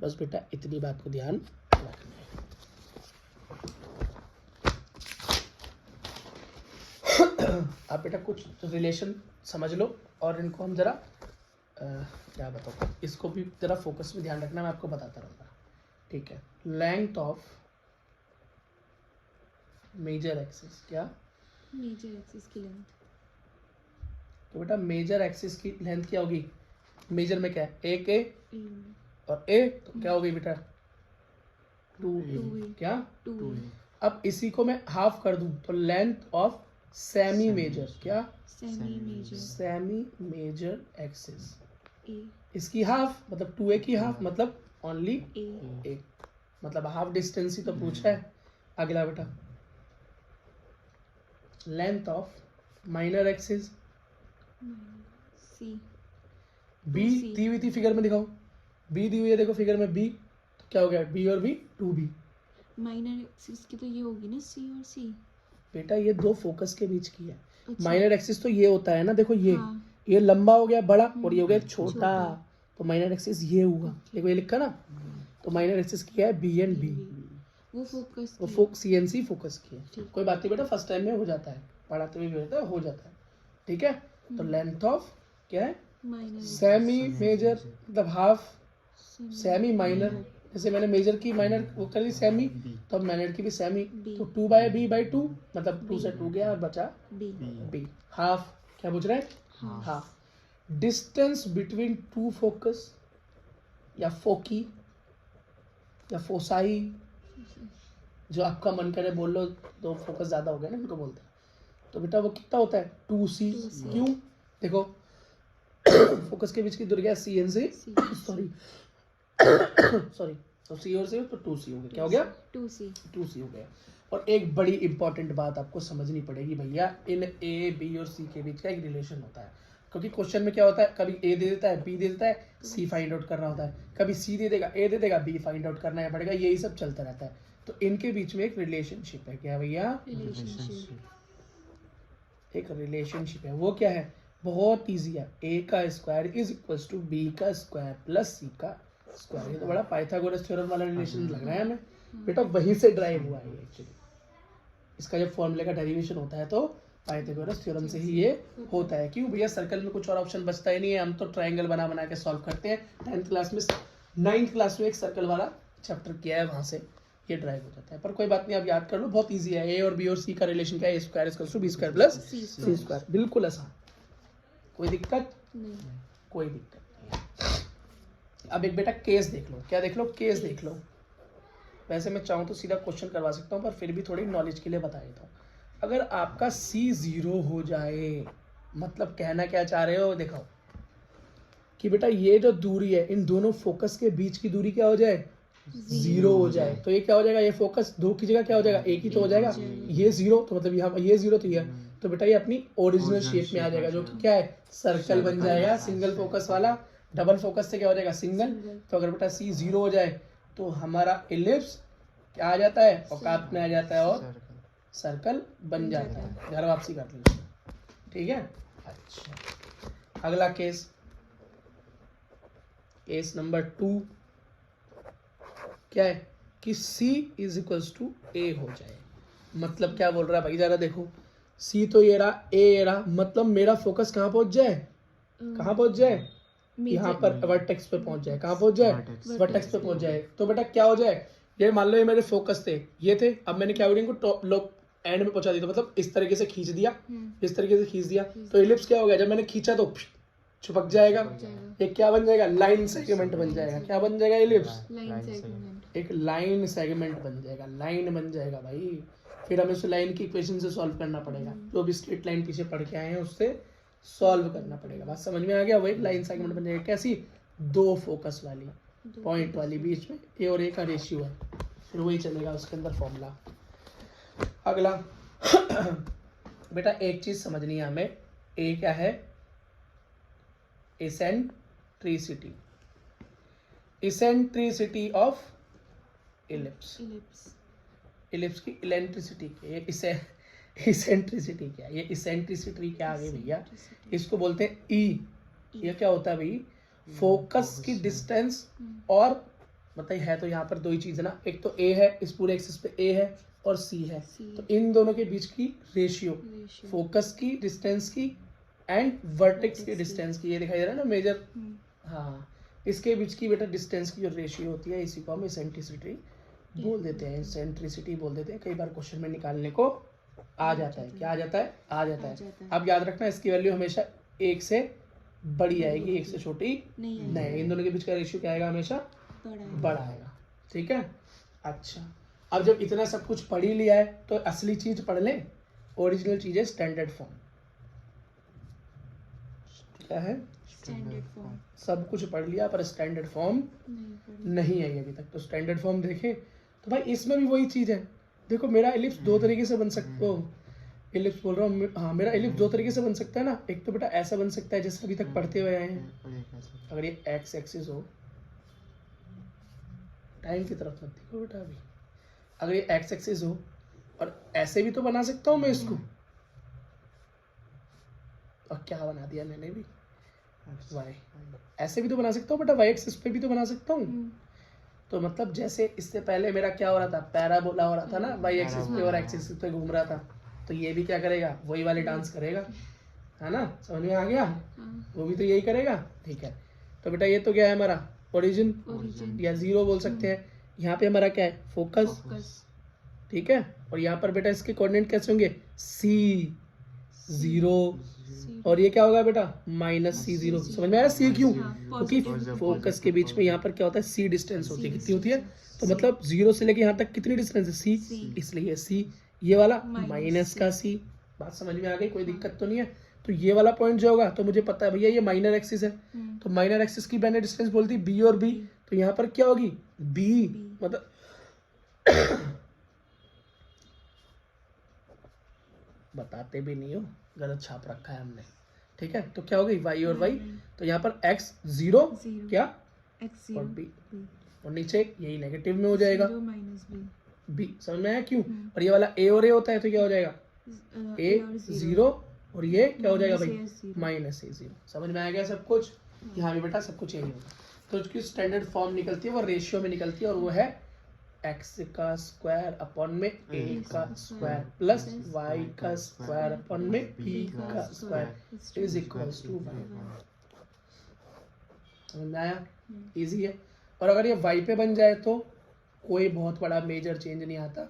बस बेटा इतनी बात को ध्यान रखना है। आप बेटा कुछ रिलेशन समझ लो और इनको हम जरा क्या बताओ, इसको भी जरा फोकस में ध्यान रखना, मैं आपको बताता रहूँगा, ठीक है। लेंथ ऑफ मेजर एक्सिस, क्या? मेजर एक्सिस की लेंथ। तो बेटा मेजर एक्सिस की लेंथ क्या होगी? मेजर में क्या है? एक ए ए और ए, तो क्या हो गई बेटा? 2 2A। क्या? 2 अब इसी को मैं हाफ कर दूं तो लेंथ ऑफ सेमी मेजर, क्या? Semi major semi major axis, a इसकी हाफ मतलब 2a की हाफ मतलब ओनली ए ए, मतलब हाफ डिस्टेंस ही तो पूछा है। अगला बेटा length of minor axis, C B 2C। दी हुई थी फिगर में, दिखाओ बी दी हुई है, देखो फिगर में बी, तो क्या हो गया? बी और बी 2b। माइनर एक्सिस की तो ये होगी ना सी और सी। बेटा ये दो फोकस के बीच की है। अच्छा। माइनर एक्सिस तो ये होता है ना, देखो ये हाँ। ये लंबा हो गया बड़ा और ये हो गया छोटा, छोटा। तो माइनर एक्सिस ये हुआ, देखो ये लिखा ना, तो माइनर एक्सिस क्या है? बी एंड बी, वो फोकस वो की CNC फोकस की है। ठीक। कोई बात नहीं बेटा, फर्स्ट टाइम में हो जाता है, पढ़ाते हुए भी होता है, हो जाता है, ठीक है। तो लेंथ ऑफ क्या है? माइनर सेमी मेजर मतलब हाफ सेमी माइनर, जैसे मैंने मेजर की माइनर वो कर दी सेमी, तो अब माइनर की भी सेमी, तो 2/b/2 मतलब 2 से 2 गया और बचा बी b। हाफ क्या पूछ रहे हैं? Half distance between two focus या फोकी या फोसाई, जो आपका मन करे बोल लो, तो फोकस ज्यादा हो गया ना, इनको बोलते हैं। तो बेटा वो कितना होता है? 2c। 2C। क्यों? देखो फोकस के बीच की दूरी क्या है? CNC सॉरी सॉरी, तो सी और सी तो 2c हो गया, क्या हो गया? 2C 2c हो गया। और एक बड़ी इंपॉर्टेंट बात आपको समझनी पड़ेगी भैया, इन ए बी और सी के बीच का एक रिलेशन होता है, क्योंकि क्वेश्चन में क्या होता है, कभी ए दे देता है, बी दे देता है, सी फाइंड आउट करना होता है, कभी सी दे देगा, ए दे देगा, बी फाइंड आउट करना पड़ेगा, यही सब चलता रहता है। तो इनके बीच में एक रिलेशनशिप है, क्या भैया? रिलेशनशिप। एक रिलेशनशिप है, वो क्या है? बहुत ईजी है, ए का square is equal to B का स्क्वायर प्लस सी का स्क्वायर। ये तो बड़ा पाइथागोरस थ्योरम वाला रिलेशन लग रहा है हमें, बेटा वहीं से ड्राइव हुआ है एक्चुअली। इसका जब फॉर्मूले का डेरिवेशन होता है तो पाइथागोरस थ्योरम से ही ये होता है। क्यों भैया? सर्कल में कुछ और ऑप्शन बचता ही नहीं है, हम तो ट्रायंगल बना बना के सॉल्व करते हैं। 10th क्लास में 9th क्लास में एक सर्कल वाला चैप्टर किया है, वहां से ये ड्राइव हो जाता है। पर कोई बात नहीं, आप याद कर लो, बहुत ईजी है। ए और बी और सी का रिलेशन क्या है? A square equals to b square plus C square, बिल्कुल आसान, कोई दिक्कत नहीं। कोई दिक्कत नहीं है। अब एक बेटा केस देख लो, क्या देख लो? केस देख लो। वैसे मैं चाहूँ तो सीधा क्वेश्चन करवा सकता हूँ, पर फिर भी थोड़ी नॉलेज के लिए बता देता हूँ। अगर आपका C 0 हो जाए, मतलब कहना क्या चाह रहे हो? दिखाओ कि बेटा ये जो दूरी है, इन दोनों फोकस के बीच की दूरी क्या हो जाए? 0 हो जाए, तो ये क्या हो जाएगा? ये फोकस दो की जगह क्या हो जाएगा? एक ही तो हो जाएगा। ये 0 तो मतलब यहाँ ये 0 तो ये, तो बेटा ये अपनी ओरिजिनल शेप में आ जाएगा, जो कि क्या है? सर्कल बन जाएगा, सिंगल फोकस वाला। डबल फोकस से क्या हो जाएगा? सिंगल। तो अगर बेटा C 0 हो जाए तो हमारा इलिप्स क्या आ जाता है? औकात में आ जाता है और सर्कल बन जाता है। घर वापसी कर लीजिए, ठीक है। अच्छा, अगला केस, केस नंबर 2 क्या है कि C is equals to A हो जाए। मतलब क्या बोल रहा है भाई? जरा देखो, C तो ये रहा, A ये रहा, मतलब मेरा फोकस कहाँ पहुंच जाए? कहाँ पहुंच जाए? यहाँ पर वर्टेक्स पे पहुंच जाए। कहाँ पहुंच जाए? वर्टेक्स पे पहुंच जाए। तो बेटा क्या हो जाए? ये मान लो ये मेरे फोकस थे, ये थे, अब मैंने क्या इनको टॉप लोग एंड में पहुंचा दिया, तो मतलब इस तरीके से खींच दिया, इस तरीके से खींच दिया, तो इलिप्स क्या हो गया? जब मैंने खींचा तो चिपक जाएगा, एक क्या बन जाएगा? लाइन सेगमेंट बन जाएगा। क्या बन जाएगा? Ellipse line segment. एक लाइन सेगमेंट बन जाएगा, लाइन बन जाएगा भाई। फिर हमें उस लाइन की इक्वेशन से सॉल्व करना पड़ेगा, जो भी स्ट्रेट लाइन पीछे पढ़ के आए हैं उससे सॉल्व करना पड़ेगा। बात समझ में आ गया? वो एक लाइन सेगमेंट बन जाएगा। कैसी? दो फोकस वाली, पॉइंट वाली, बीच में ए और ए का रेशियो है, फिर वही चलेगा उसके अंदर फॉर्मूला। अगला बेटा एक चीज समझनी है हमें, ए क्या है? Eccentricity, eccentricity of ellipse. Ellipse. Ellipse की इलेक्ट्रिसिटी, इसे इसेंट्रिसिटी क्या है? ये इसेंट्रिसिटी क्या आ गई भैया? इसको बोलते हैं ई। ये क्या होता है भाई? फोकस की डिस्टेंस। और बताइए, है तो यहाँ पर दो ही चीज़ है ना, एक तो ए है, इस पूरे एक्सिस पे ए है और सी है, तो इन दोनों के बीच की रेशियो, फोकस की डिस्टेंस की एंड वर्टेक्स की डिस्टेंस की, ये दिखाई दे रहा है ना मेजर, हाँ, इसके बीच की बेटा डिस्टेंस की जो रेशियो होती है, इसी को हम इसेंट्रिसिटी बोल देते हैं, इसेंट्रिसिटी बोल देते हैं। कई बार क्वेश्चन में निकालने को आ जाता है। क्या आ जाता है? आ जाता है। अब याद रखना, इसकी वैल्यू हमेशा एक से बड़ी आएगी, एक से छोटी नहीं। इन दोनों के बीच का रेशियो क्या आएगा? हमेशा बड़ा आएगा। ठीक है, अच्छा। अब जब इतना सब कुछ पढ़ ही लिया है तो असली चीज पढ़ लें। ओरिजिनल चीज है स्टैंडर्ड फॉर्म। क्या है? Standard form. सब कुछ पढ़ लिया पर स्टैंडर्ड फॉर्म नहीं आई अभी तक। तो स्टैंडर्ड फॉर्म देखें तो भाई इसमें भी वही चीज है। देखो मेरा एलिप्स दो तरीके से बन सकता हो, एलिप्स बोल रहा हूँ, हाँ, मेरा एलिप्स दो तरीके से बन सकता है ना। एक तो बेटा ऐसा बन सकता है जैसे अभी तक पढ़ते हुए आए हैं, अगर ये एक्स एक्सिस हो, टाइम की तरफ मत देखो बेटा अभी, अगर ये एक्स एक्सिस हो, और ऐसे भी तो बना सकता हूँ मैं इसको। और क्या बना दिया मैंने भी? वाई। ऐसे भी तो बना सकता हूँ बेटा, वाई एक्सिस पे भी तो बना सकता हूँ। तो मतलब जैसे इससे पहले मेरा क्या हो रहा था? पैराबोला हो रहा था ना, वाई एक्सिस पे और एक्सिस पे घूम रहा था। तो ये भी क्या करेगा? वही वाले डांस करेगा, है ना? समझ में आ गया? वो भी तो यही करेगा। ठीक है, तो बेटा ये तो क्या है हमारा? ओरिजिन या जीरो बोल सकते हैं। यहाँ पे हमारा क्या है? फोकस। ठीक है, और यहाँ पर बेटा इसके कोऑर्डिनेट कैसे होंगे? सी, जीरो, और ये क्या होगा बेटा? माइनस सी, जीरो। समझ में आया? सी क्यों? क्योंकि फोकस के बीच में यहाँ पर क्या होता है? सी डिस्टेंस होती है। कितनी होती है? तो मतलब जीरो से लेके यहाँ तक कितनी डिस्टेंस है? सी, इसलिए सी। ये वाला माइनस का सी। बात समझ में आ गई? कोई दिक्कत तो नहीं है? तो ये वाला पॉइंट जो होगा, तो मुझे पता है भैया ये माइनर एक्सिस है, तो माइनर एक्सिस की मैंने डिस्टेंस बोलती बी और बी, तो यहाँ पर क्या होगी? बी। मतलब बताते भी नहीं हो, गलत छाप रखा है हमने। ठीक है, तो क्या हो गई? वाई और वाई, तो यहाँ पर एक्स जीरो, क्या? और बी, और नीचे यही नेगेटिव में हो जाएगा, बी। समझ में आया क्यों? और ये वाला ए और ए होता है, तो क्या हो जाएगा? ए जीरो, और ये क्या हो जाएगा भाई? माइनस ए जीरो। समझ में आ गया सब कुछ? यहाँ भी बेटा सब कुछ यही होगा। तो उसकी स्टैंडर्ड फॉर्म निकलती है, वो रेशियो में निकलती है, और वो है एक्स का स्क्वायर अपॉन में ए का स्क्वायर प्लस वाई का स्क्वायर अपॉन में बी का square is equals to Y. समझ में आया? इजी है। और अगर ये वाई पे बन जाए तो कोई बहुत बड़ा मेजर चेंज नहीं आता,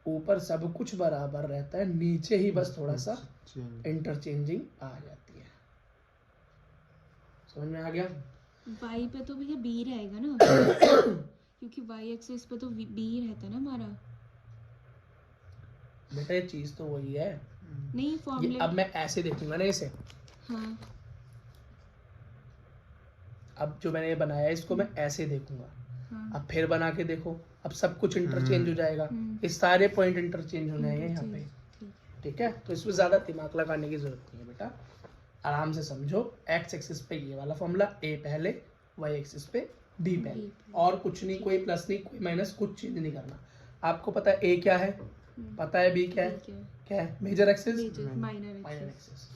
ऊपर सब कुछ बराबर रहता है, नीचे ही बस थोड़ा सा इंटरचेंजिंग आ जाती है। समझ में आ गया? वाई पे तो भैया बी रहेगा ना क्योंकि वाई एक्सिस पे तो बी रहता है ना हमारा। बेटा ये चीज तो वही है। नहीं फॉर्मूले अब मैं ऐसे देखूंगा ना इसे, हाँ, अब जो मैंने ये बनाया है इसको मैं ऐसे देखूंगा, हाँ, अब फिर बना के देखो, अब सब कुछ इंटरचेंज हो जाएगा, ये सारे पॉइंट इंटरचेंज हो जाएंगे यहाँ पे। ठीक है, तो इसमें ज्यादा दिमाग लगाने की जरूरत नहीं है बेटा, आराम से समझो। एक्स एक्सिस पे ये वाला फॉर्मूला, ए पहले, वाई एक्सिस पे बी पहले, और कुछ नहीं, कोई प्लस नहीं, कोई माइनस, कुछ चेंज नहीं करना। आपको पता है ए क्या है, पता है बी क्या है, क्या है? Major axis, minor axis.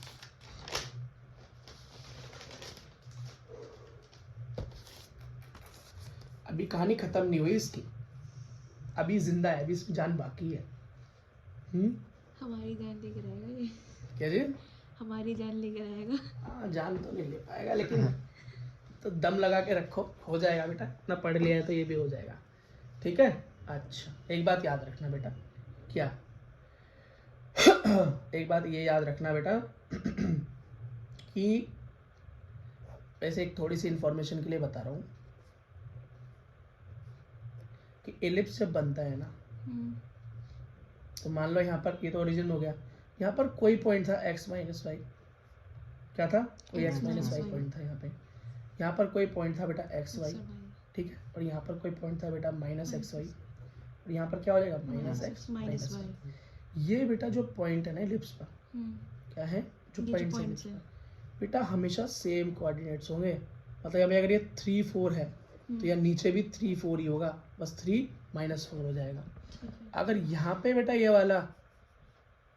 अभी कहानी खत्म नहीं हुई इसकी, अभी जिंदा है, अभी इसमें जान बाकी है। हमारी जान लेके रहेगा ये। क्या जी? हमारी जान लेके रहेगा। हाँ, जान तो नहीं ले पाएगा, लेकिन तो दम लगा के रखो, हो जाएगा बेटा। इतना पढ़ लिया है तो ये भी हो जाएगा। ठीक है, अच्छा एक बात याद रखना बेटा। क्या? एक बात ये याद रखना बेटा कि वैसे एक थोड़ी सी इंफॉर्मेशन के लिए बता रहा हूँ कि एलिप्स जब बनता है ना, तो मान लो यहाँ पर ये तो ओरिजिन हो गया, यहाँ पर कोई पॉइंट था x माइनस वाई, क्या था? कोई x माइनस वाई पॉइंट था यहाँ पे, यहाँ पर कोई पॉइंट था बेटा एक्स वाई, ठीक है, और यहाँ पर कोई पॉइंट था बेटा माइनस एक्स वाई, और यहाँ पर क्या हो जाएगा? Minus X minus Y. ये बेटा जो पॉइंट है ना एलिप्स पर, क्या है? जो पॉइंट है बेटा हमेशा सेम कोऑर्डिनेट्स होंगे। मतलब अगर ये 3 4 है तो यार नीचे भी 3 4 ही होगा, बस 3 - 4 हो जाएगा। अगर यहाँ पे बेटा ये वाला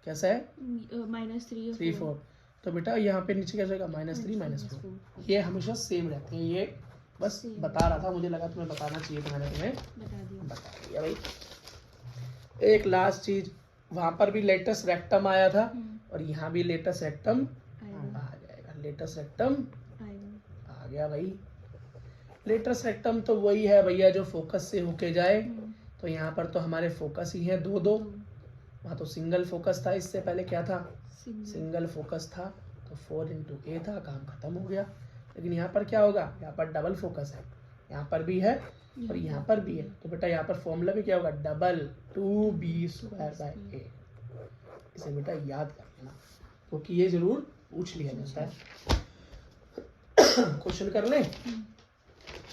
कैसा है -3 3 4। तो बेटा यहाँ पे नीचे क्या जाएगा -3 -4। ये हमेशा सेम रहते हैं, ये बस Same. बता रहा था, मुझे लगा तुम्हें बताना चाहिए तो मैंने तुम्हें बता दिया। बता दिया भाई। एक लास्ट चीज, वहां पर भी लेटस रेक्टम आया था और यहाँ भी लेटस रेक्टम आएगा आ जाएगा। लेटस रेक्टम आएगा। आ गया भाई। लेटस रेक्टम तो वही है भैया जो फोकस से होके जाए। तो यहाँ पर तो हमारे फोकस ही है दो दो, वहाँ तो सिंगल फोकस था, इससे पहले क्या था सिंगल फोकस था, तो 4 × A था, काम खत्म हो गया। लेकिन यहाँ पर क्या होगा, यहाँ पर डबल फोकस है, यहाँ पर भी है और यहाँ पर भी है। तो बेटा यहाँ पर फॉर्मूला भी क्या होगा, डबल 2b²/a। इसे बेटा याद कर लेना क्योंकि ये जरूर पूछ लिया जाता है। क्वेश्चन कर लें,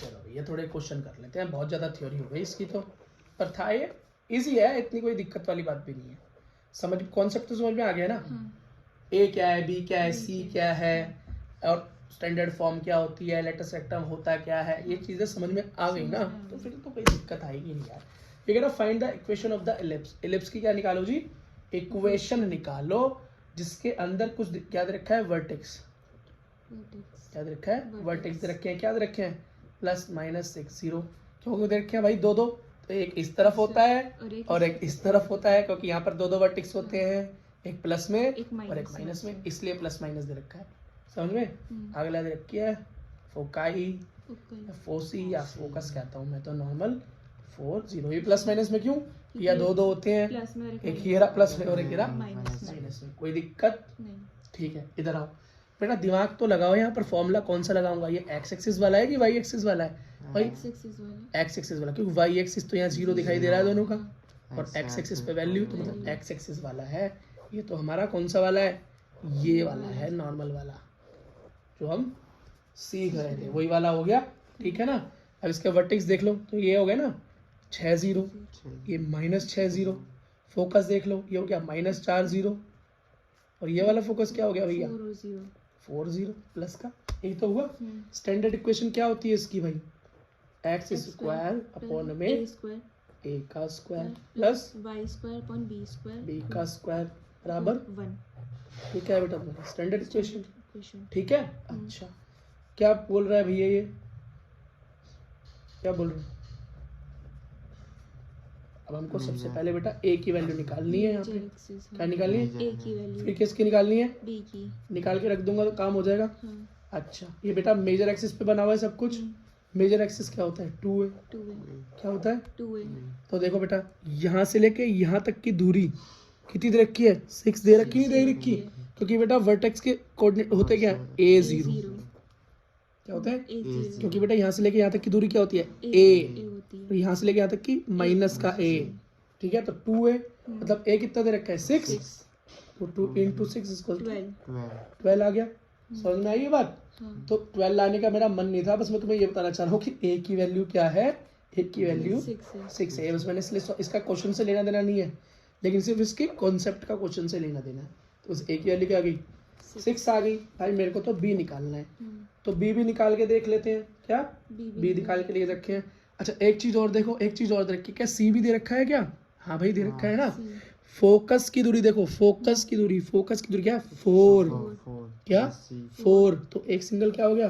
चलो ये थोड़े क्वेश्चन कर लेते हैं, बहुत ज़्यादा थ्योरी हो गई इसकी तो, पर था ये इजी है, इतनी कोई दिक्कत वाली बात भी नहीं है। समझ कॉन्सेप्ट तो समझ में आ गया ना। ए क्या है, बी क्या है, सी क्या है और स्टैंडर्ड फॉर्म क्या होती है, लेटस रेक्टम होता क्या है, ये चीज़ें समझ में आ गई ना, तो फिर तो कोई दिक्कत आएगी नहीं यार। ये कहना find the equation of the ellipse. Ellipse की क्या निकालो जी, इक्वेशन निकालो जिसके अंदर कुछ क्या दे रखा है, वर्टेक्स। क्या दे रखा है, वर्टेक्स दे रखे हैं। क्या दे रखे हैं, +-6 0। क्यों दे रखे हैं भाई, दो दो, तो एक इस तरफ होता है और एक इस तरफ होता है, क्योंकि यहाँ पर दो दो वर्टेक्स होते हैं, एक प्लस में और एक माइनस में, इसलिए +- दे रखा है। समझ में। अगला दे रखी है फोकाई, फोसी या फोकस कहता हूँ मैं तो नॉर्मल 4 0। ये +- में क्यों, या दो दो होते हैं, एक हीरा प्लस में और एक हीरा माइनस में, कोई दिक्कत नहीं। ठीक है। इधर आओ बेटा, दिमाग तो लगाओ। यहाँ पर फॉर्मूला कौन सा लगाऊंगा, ये एक्स एक्सिस वाला है कि वाई एक्सिस वाला है, भाई एक्स एक्सिस वाला, क्योंकि वाई एक्सिस तो यहाँ 0 दिखाई दे रहा है दोनों का, और एक्स एक्सिस पे वैल्यू, तो मतलब एक्स एक्सिस वाला है। ये तो हमारा कौन सा वाला है, ये वाला है, नॉर्मल वाला जो हम सीख रहे थे, वही वाला हो गया। ठीक है ना। अब इसके वर्टेक्स देख लो, तो ये हो गया ना 6 0, ये -6 0। फोकस देख लो, ये हो गया -4 0, और ये वाला फोकस क्या हो गया भैया, 4 0 प्लस का, यही तो हुआ। स्टैंडर्ड इक्वेशन क्या होती है इसकी भाई, x² में a का स्क्वायर प्लस b का स्क्वायर बराबर 1। ये क्या है बेटा तुम्हारा स्टैंडर्ड इक्वेशन। ठीक है। अच्छा क्या बोल रहा है भैया, ये क्या बोल रहे हैं। अब हमको सबसे पहले बेटा a की वैल्यू निकालनी है, यहाँ पे क्या निकालनी है, a की वैल्यू, फिर किसकी निकालनी है, b की। निकाल के रख दूंगा तो काम हो जाएगा। अच्छा ये बेटा मेजर एक्सिस पे बना हुआ है सब कुछ। मेजर एक्सिस क्या होता है, 2a। क्या होता है, 2a। तो देखो बेटा यहाँ से लेके यहाँ तक की दूरी कितनी दे रखी है, 6 दे रखी, नहीं दे रखी, क्योंकि बेटा वर्टेक्स के कोऑर्डिनेट होते क्या है, a0। क्या होता है, क्योंकि बेटा यहाँ से लेके यहाँ तक की दूरी क्या होती है, a, तो यहाँ से लेके यहाँ तक की माइनस का a। ठीक है, तो 2a मतलब a कितना दे रखा है, 6, तो 2 × 6 = 12 आ गया। समझ में आई ये बात। तो 12 लाने का मेरा मन नहीं था, बस मैं तुम्हें ये बताना चाह रहा हूँ कि a की वैल्यू क्या है, a की वैल्यू 6 है। बस मैंने इसलिए इसका क्वेश्चन से लेना देना नहीं है, लेकिन सिर्फ इसके कॉन्सेप्ट का क्वेश्चन से लेना देना है। तो उस a की वैल्यू क्या आ गई, 6 आ गई। भाई मेरे को तो b निकालना है, तो b भी निकाल के देख लेते हैं। क्या b निकाल के लिए रखे हैं। अच्छा एक चीज और देखो, एक चीज और रखी, क्या c भी दे रखा है क्या, हाँ भाई दे रखा है ना। फोकस की दूरी देखो, फोकस की दूरी क्या, 4 क्या 4, तो एक सिंगल क्या हो गया,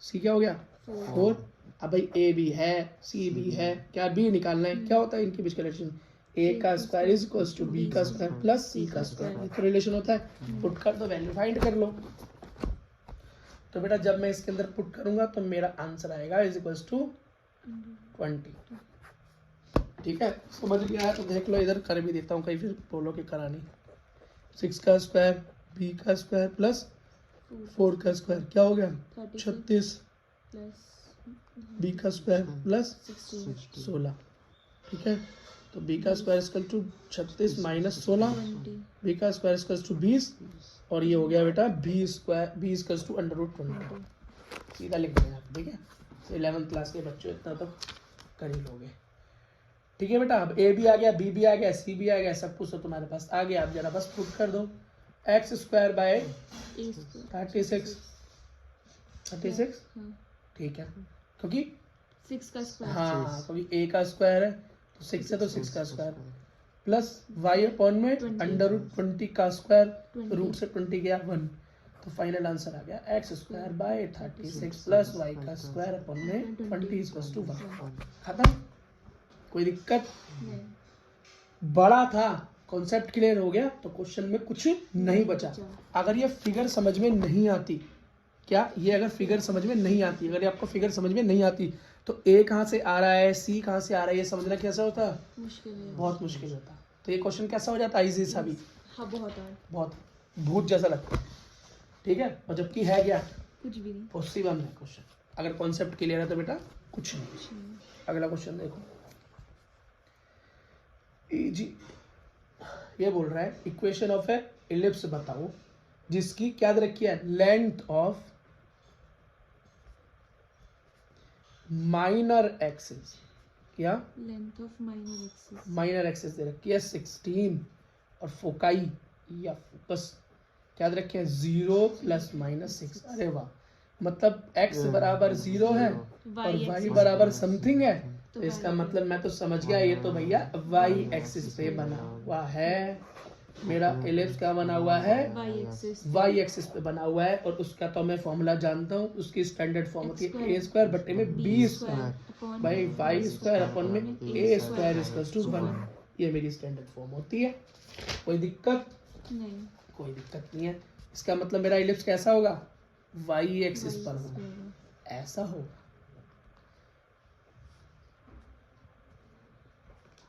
सी क्या हो गया 4। अब भाई ए भी है सी भी है, क्या बी निकालना है। क्या होता है इनके बीच का रिलेशन, ए का square is equal to B का स्क्वायर प्लस सी का स्क्वायर, ये तो रिलेशन होता है। पुट कर दो, वैल्यू फाइंड कर लो। तो बेटा जब मैं इसके अंदर पुट करूंगा तो मेरा आंसर आएगा इज इक्वल टू 20। ठीक है, समझ गया है तो देख लो, इधर कर भी देता हूँ, कहीं फिर बोलो कि करानी। 6 का स्क्वायर बी का स्क्वायर प्लस 4 का स्क्वायर क्या हो गया 36, बी का स्क्वायर प्लस 16। ठीक है, तो बी का स्क्वायर इक्वल टू 36 - 16, बी का स्क्वायर इक्वल टू 20, और ये हो गया बेटा बी इक्वल टू √20। सीधा लिख देना आप। ठीक है, तो 11th क्लास के बच्चों इतना तो कर ही लोगे। ठीक है बेटा, अब ए भी आ गया, बी भी आ गया, सी भी आ गया, सब कुछ तो तुम्हारे पास आ गया। अब जरा बस पुट कर दो, x² / 36। ठीक है, क्योंकि 6 का स्क्वायर, हाँ क्योंकि a का स्क्वायर है तो 6 है, तो 6 का स्क्वायर प्लस वाई अपॉन में 20 अंडर रूट 20 का स्क्वायर, 20 रूट से 20 गया 1, तो फाइनल आंसर आ गया X square by 36 plus Y का स्क्वायर अपॉन में 20 इक्वल्स टू 1। खत्म, कोई दिक्कत? नहीं, बड़ा था, कॉन्सेप्ट क्लियर हो गया तो क्वेश्चन में कुछ नहीं बचा। अगर ये फिगर समझ में नहीं आती, क्या ये अगर फिगर समझ में नहीं आती, अगर ये आपको फिगर समझ में नहीं आती तो ए कहाँ से आ रहा है, सी कहाँ से आ रहा है, ये समझना कैसा होता है? मुश्किल है, बहुत मुश्किल होता। तो ये क्वेश्चन कैसा हो जाता है? इजी सा भी, हाँ बहुत हार्ड, बहुत भूत जैसा लगता है, ठीक है। और जबकि है क्या? कुछ भी नहीं, पॉसिबल है क्वेश्चन। अगर कॉन्सेप्ट क्लियर है तो बेटा कुछ नहीं। कुछ नहीं। अगला क्वेश्चन देखो, जी ये बोल रहा है इक्वेशन ऑफ ए इलिप्स बताओ जिसकी क्या दे रखी है, लेंथ ऑफ माइनर एक्सिस, क्या length of minor axis, minor axis दे रखी है 16 और फोकाई या फोकस क्या दे रखे हैं 0 प्लस माइनस 6। अरे वाह, मतलब x बराबर 0 है और y बराबर समथिंग है, तो इसका मतलब मैं तो समझ गया, ये तो भैया y एक्सिस पे बना हुआ है। मेरा एलिप्स क्या बना हुआ है? y एक्सिस पे बना हुआ है। और उसका तो मैं फॉर्मूला जानता हूँ, उसकी स्टैंडर्ड फॉर्म होती है a स्क्वायर बटे में b square by y square upon में a स्क्वायर इक्वल्स टू 1। ये मेरी स्टैंडर्ड फॉर्म होती है। कोई दिक्कत? नहीं, कोई दिक्कत नहीं है। इसका मतलब मेरा इलिप्स कैसा होगा? y एक्सिस पर होगा, ऐसा होगा।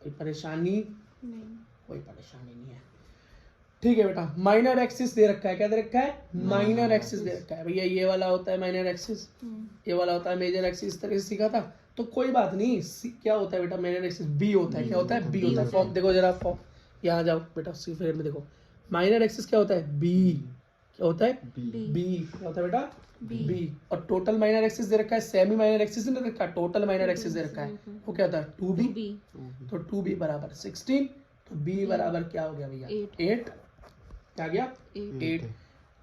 कोई परेशानी? नहीं, कोई परेशानी नहीं है, ठीक है बेटा। माइनर एक्सिस दे रखा है, क्या दे रखा है? माइनर एक्सिस दे रखा है भैया। ये वाला होता है माइनर एक्सिस, ये वाला होता है मेजर एक्सिस। इस तरह से सीखा था तो कोई बात नहीं। क्या होता है बेटा? माइनर एक्सिस बी होता है। क्या होता है? बी होता है। फॉर्म देखो जरा, फॉर्म यहाँ जाओ बेटा, सी फिगर में देखो, माइनर एक्सिस क्या होता है? बी। क्या होता है? बी। क्या होता है बेटा? बी। और टोटल माइनर एक्सिस दे रखा है, सेमी माइनर एक्सिस नहीं दे रखा, टोटल माइनर एक्सिस दे रखा है। वो क्या होता है? 2b। तो 2b बराबर 16, तो b बराबर क्या हो गया भैया? 8। क्या गया? 8।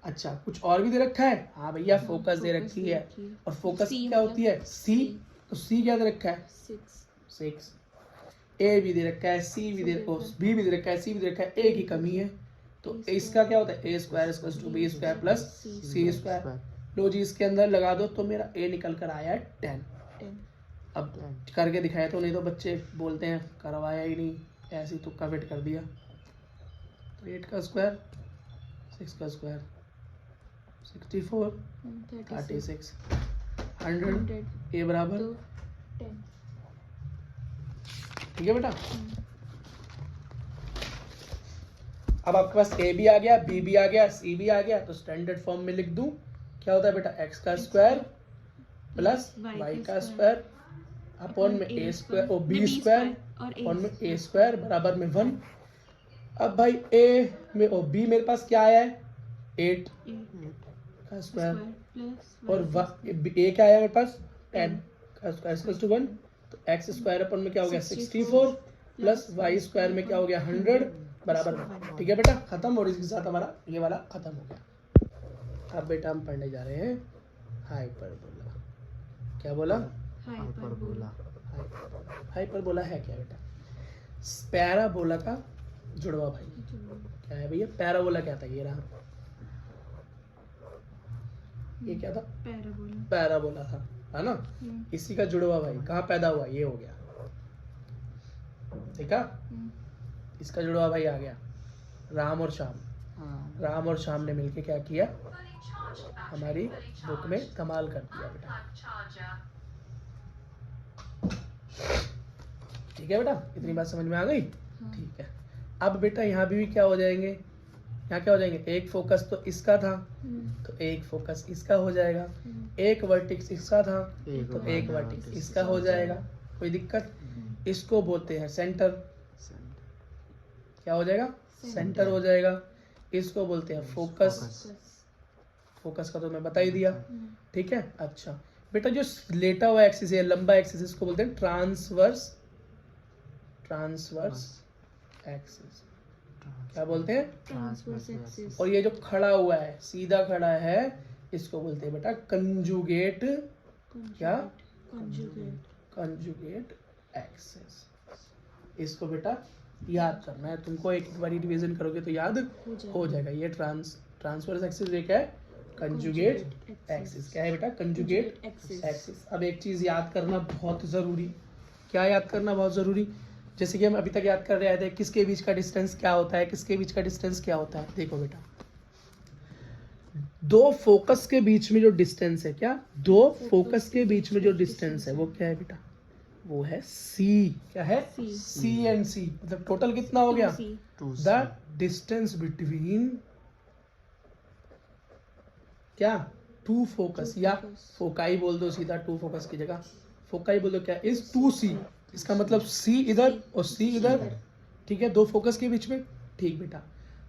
अच्छा, कुछ और भी दे रखा है? हाँ भैया, फोकस दे रखी है। और फोकस क्या होती है? सी। तो सी क्या दे रखा है? 6। ए भी दे रखा है, सी भी दे, बी भी दे रखा है, सी भी दे रखा है, ए की कमी है। तो इसका क्या होता है? A square equals to b square plus C square. लो जी, इसके अंदर लगा दो तो मेरा ए निकल कर आया है 10। अब करके दिखाया तो, नहीं तो बच्चे बोलते हैं करवाया ही नहीं, ऐसे ही तुक्का फिट कर दिया। तो 8 का स्क्वायर, 6 का स्क्वायर 64, 36, 100, ए बराबर 10। ठीक है बेटा। अब आपके पास ए भी आ गया, बी भी आ गया, सी भी आ गया, तो स्टैंडर्ड फॉर्म में लिख दूं। क्या होता है बेटा? एक्स का स्क्वायर प्लस वाई का स्क्वायर अपॉन में ए स्क्वायर और बी स्क्वायर अपॉन में ए स्क्वायर बराबर में 1। अब भाई ए में और बी मेरे पास क्या आया है? 8 का स्क्वायर और ए क्या आया मेरे पास? 10 का स्क्वायर इक्वल्स टू 1। तो एक्स स्क्वायर अपन में क्या हो गया? 64 प्लस वाई स्क्वायर में क्या हो गया? 100 बराबर 1। ठीक है बेटा, खत्म। और इसके साथ हमारा ये वाला खत्म हो गया। अब बेटा हम पढ़ने जा रहे हैं हाइपरबोला। क्या बोला? हाइपरबोला। हाइपरबोला है क्या बेटा? पैराबोला का जुड़वा भाई। क्या है भैया? पैराबोला क्या था? ये रहा, ये क्या था? पैराबोला था, है ना? इसी का जुड़वा भाई कहाँ पैदा हुआ? ये हो गया, देखा? इसका जुड़वा भाई आ गया राम और श्याम। राम और श्याम ने मिलके क्या किया? हमारी बुक में कमाल कर दिया बेटा। ठीक है बेटा, इतनी बात समझ में आ गई? ठीक है। अब बेटा यहाँ भी क्या हो जाएंगे? यहाँ क्या हो जाएंगे? एक फोकस तो इसका था, तो एक फोकस इसका हो जाएगा। एक वर्टिक्स इसका था, तो एक वर्टिक्स इसका हो जाएगा। कोई दिक्कत? इसको बोलते हैं सेंटर। क्या हो जाएगा? सेंटर हो जाएगा। इसको बोलते हैं फोकस। फोकस का तो मैं बता ही दिया। ठीक है। अच्छा बेटा, जो लेटा हुआ एक्सिस है, लंबा एक्सिस, इसको बोलते हैं ट्रांसवर्स एक्सिस। क्या बोलते हैं? Transverse axis. और ये जो खड़ा हुआ है, सीधा खड़ा है, इसको बोलते हैं बेटा कंजुगेट। क्या? Conjugate axis. इसको बेटा याद करना है तुमको, एक एक बारी रिवीजन करोगे तो याद हो जाएगा। ये ट्रांसवर्स एक्सिस एक है कंजुगेट एक्सिस। क्या है बेटा? Conjugate axis. अब एक चीज याद करना बहुत जरूरी। क्या याद करना बहुत जरूरी? जैसे कि हम अभी तक याद कर रहे थे किसके बीच का डिस्टेंस क्या होता है, किसके बीच का डिस्टेंस क्या होता है। देखो बेटा, दो फोकस के बीच में जो डिस्टेंस है, क्या दो फोकस के बीच में जो डिस्टेंस है वो क्या है बेटा? वो है सी। क्या है? सी एंड सी। मतलब टोटल कितना हो गया? द डिस्टेंस बिटवीन क्या? टू फोकस, या फोकाई बोल दो सीधा, टू फोकस की जगह फोकाई बोल दो। क्या? इज टू सी। इसका मतलब सी इधर और सी इधर, ठीक है, दो फोकस के बीच में। ठीक बेटा,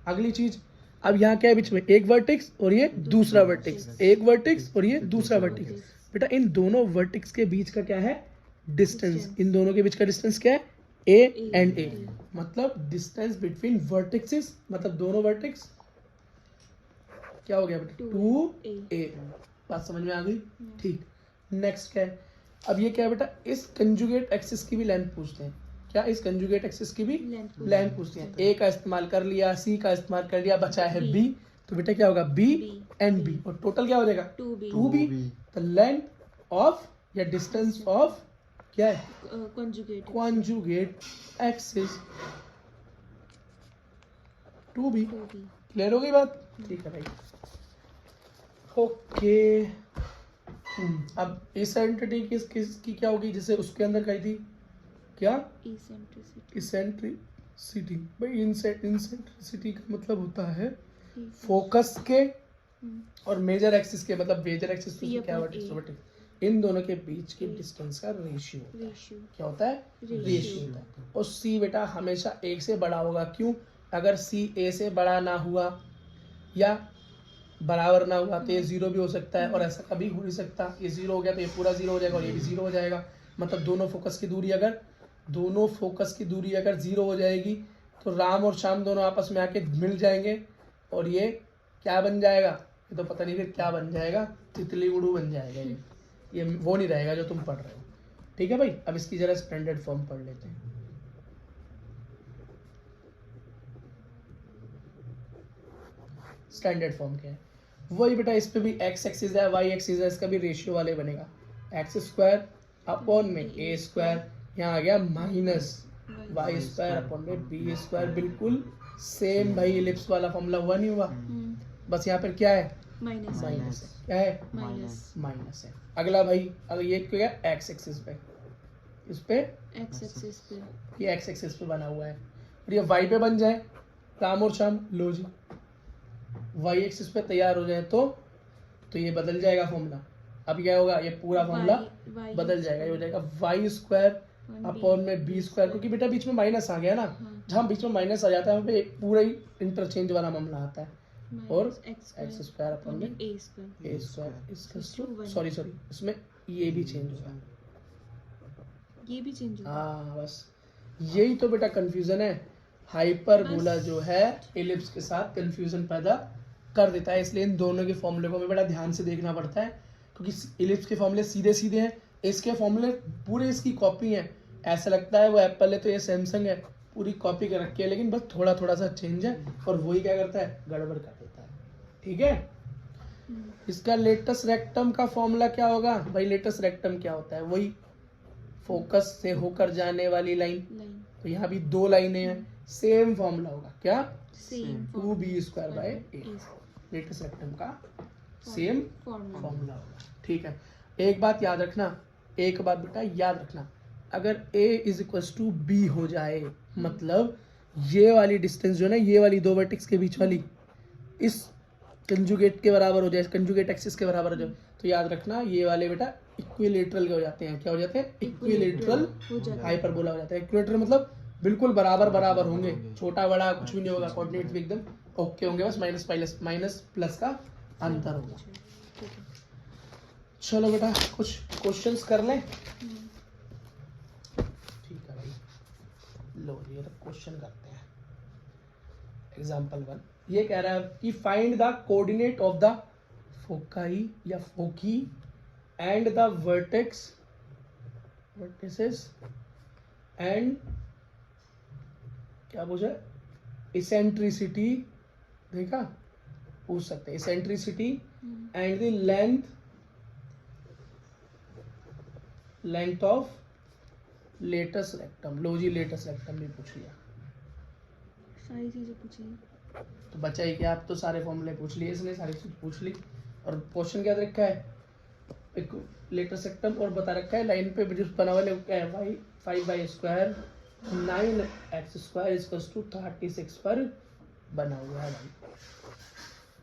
अगली चीज, अब यहाँ क्या है बीच में? एक वर्टेक्स और ये दूसरा वर्टेक्स, एक वर्टेक्स और ये दूसरा वर्टेक्स। बेटा इन दोनों वर्टेक्स के बीच का क्या है? डिस्टेंस। इन दोनों के बीच का डिस्टेंस क्या है? ए एंड ए। मतलब डिस्टेंस बिटवीन वर्टेक्सेस, मतलब दोनों वर्टेक्स क्या हो गया बेटा? 2a। बात समझ में आ गई? ठीक। नेक्स्ट क्या है? अब ये क्या है बेटा? इस कंजुगेट एक्सिस की भी लेंथ पूछते हैं। क्या? इस कंजुगेट एक्सिस की भी लेंथ पूछते हैं। ए का इस्तेमाल कर लिया, सी का इस्तेमाल कर लिया, बचा है बी। तो बेटा क्या होगा? बी एंड बी, और टोटल क्या हो जाएगा? 2b। द लेंथ ऑफ या डिस्टेंस ऑफ क्या है? Conjugate axis 2b। क्लियर हो गई बात? ठीक है भाई, ओके। अब इसेंट्रिसिटी किसकी क्या होगी? जैसे उसके अंदर कही थी क्या? इसेंट्रिसिटी। भाई इसेंट्रिसिटी का मतलब होता है फोकस के और मेजर एक्सिस के, मतलब मेजर एक्सिस तो क्या है? इन दोनों के बीच के डिस्टेंस का रेशियो। क्या होता है? रेशियो होता है। और सी बेटा हमेशा एक से बड़ा होगा। क्यों? अगर सी ए से बड़ा ना हुआ या बराबर ना हुआ तो ये जीरो भी हो सकता है, और ऐसा कभी हो नहीं सकता। ये जीरो हो गया तो ये पूरा जीरो हो जाएगा, और ये भी जीरो हो जाएगा। मतलब दोनों फोकस की दूरी अगर जीरो हो जाएगी तो राम और श्याम दोनों आपस में आके मिल जाएंगे, और ये क्या बन जाएगा? ये तो पता नहीं फिर क्या बन जाएगा, तितली उड़ू बन जाएगा। ये वो नहीं रहेगा जो तुम पढ़ रहे हो। ठीक है भाई, अब इसकी जरा स्टैंडर्ड फॉर्म पढ़ लेते हैं। स्टैंडर्ड फॉर्म क्या है? वही बेटा, इस पे भी एक्स एक्सिस है, वाई एक्सिस है, इसका भी रेशियो वाले बनेगा। एक्स स्क्वायर अपॉन में ए स्क्वायर, यहाँ आ गया माइनस वाई स्क्वायर अपॉन में बी स्क्वायर। बिल्कुल सेम भाई, इलिप्स वाला फॉर्मूला हुआ नहीं हुआ? बस यहाँ पर क्या है? माइनस है। क्या है? माइनस है। अगला भाई, अगर ये क्या है? एक्स एक्सिस पे, इस पे एक्स एक्सिस पे, ये एक्स एक्सिस पे बना हुआ है, और ये वाई पे बन जाए राम और श्याम, लो जी वाई एक्सिस पे तैयार हो जाए तो ये बदल जाएगा फॉर्मूला। अब क्या होगा? ये पूरा फॉर्मूला बदल जाएगा, ये हो जाएगा वाई स्क्वायर अपॉन में बी स्क्वायर, क्योंकि बेटा बीच में माइनस आ गया ना। जहाँ बीच में माइनस आ जाता है वहाँ पे पूरा ही इंटरचेंज वाला मामला आता है। और एक्स स्क्वायर अपॉन में ए स्क्वायर, सॉरी इसमें ये भी चेंज होगा, ये भी चेंज होगा। हाँ बस यही तो बेटा कंफ्यूजन है। हाइपरबोला जो है एलिप्स के साथ कंफ्यूजन पैदा कर देता है, इसलिए इन दोनों के फॉर्मूले को हमें बड़ा ध्यान से देखना पड़ता है, क्योंकि एलिप्स के फॉर्मूले सीधे सीधे हैं, इसके फॉर्मूले पूरे इसकी कॉपी हैं। ऐसा लगता है वो एप्पल है तो ये सैमसंग है, पूरी कॉपी कर रखी है, लेकिन बस थोड़ा थोड़ा सा चेंज है, और वही क्या करता है? गड़बड़ कर देता है। ठीक है, इसका लेटस रेक्टम का फॉर्मूला क्या होगा भाई? लेटस रेक्टम क्या होता है? वही फोकस से होकर जाने वाली लाइन। तो यहाँ भी दो लाइनें हैं, सेम फॉर्मूला होगा। क्या? Same 2b square by A. Latus rectum का सेम फॉर्मूला होगा। ठीक है, एक बात याद रखना, एक बात बेटा याद रखना, अगर a is equal to B हो जाए, मतलब ये वाली डिस्टेंस जो है ना, ये वाली दो वर्टेक्स के बीच वाली इस कंजुगेट के बराबर हो जाए, कंजुगेट एक्सिस के बराबर हो जाए, तो याद रखना ये वाले बेटा इक्विलेटरल के हो जाते हैं। क्या हो जाते हैं? इक्विलेटरल हाइपरबोला हो जाता है। इक्विलेटरल मतलब बिल्कुल बराबर बराबर होंगे, छोटा बड़ा कुछ भी नहीं होगा, कोऑर्डिनेट भी एकदम ओके होंगे, बस माइनस प्लस का अंतर होगा। चलो बेटा कुछ क्वेश्चंस कर लें। ठीक है भाई, लो ये क्वेश्चन करते हैं। एग्जाम्पल 1 ये कह रहा है कि find the coordinate of the foci या foci and the vertexes and क्या पूछा, इसेंट्रिसिटी, देखा पूछ सकते हैं, eccentricity and the length of latus rectum, लो जी लेटस रेक्टम भी पूछ लिया। सारी चीजें पूछी। तो बचा ही क्या, आप तो सारे फॉर्मूले पूछ लिए इसने, सारी चीज पूछ ली। और क्वेश्चन क्या दे रखा है, एक लेटस रेक्टम और बता रखा है लाइन पे ब्रिज बना हुआ क्या है, y 5y square 9x square equals to 36 पर बना हुआ है भाई।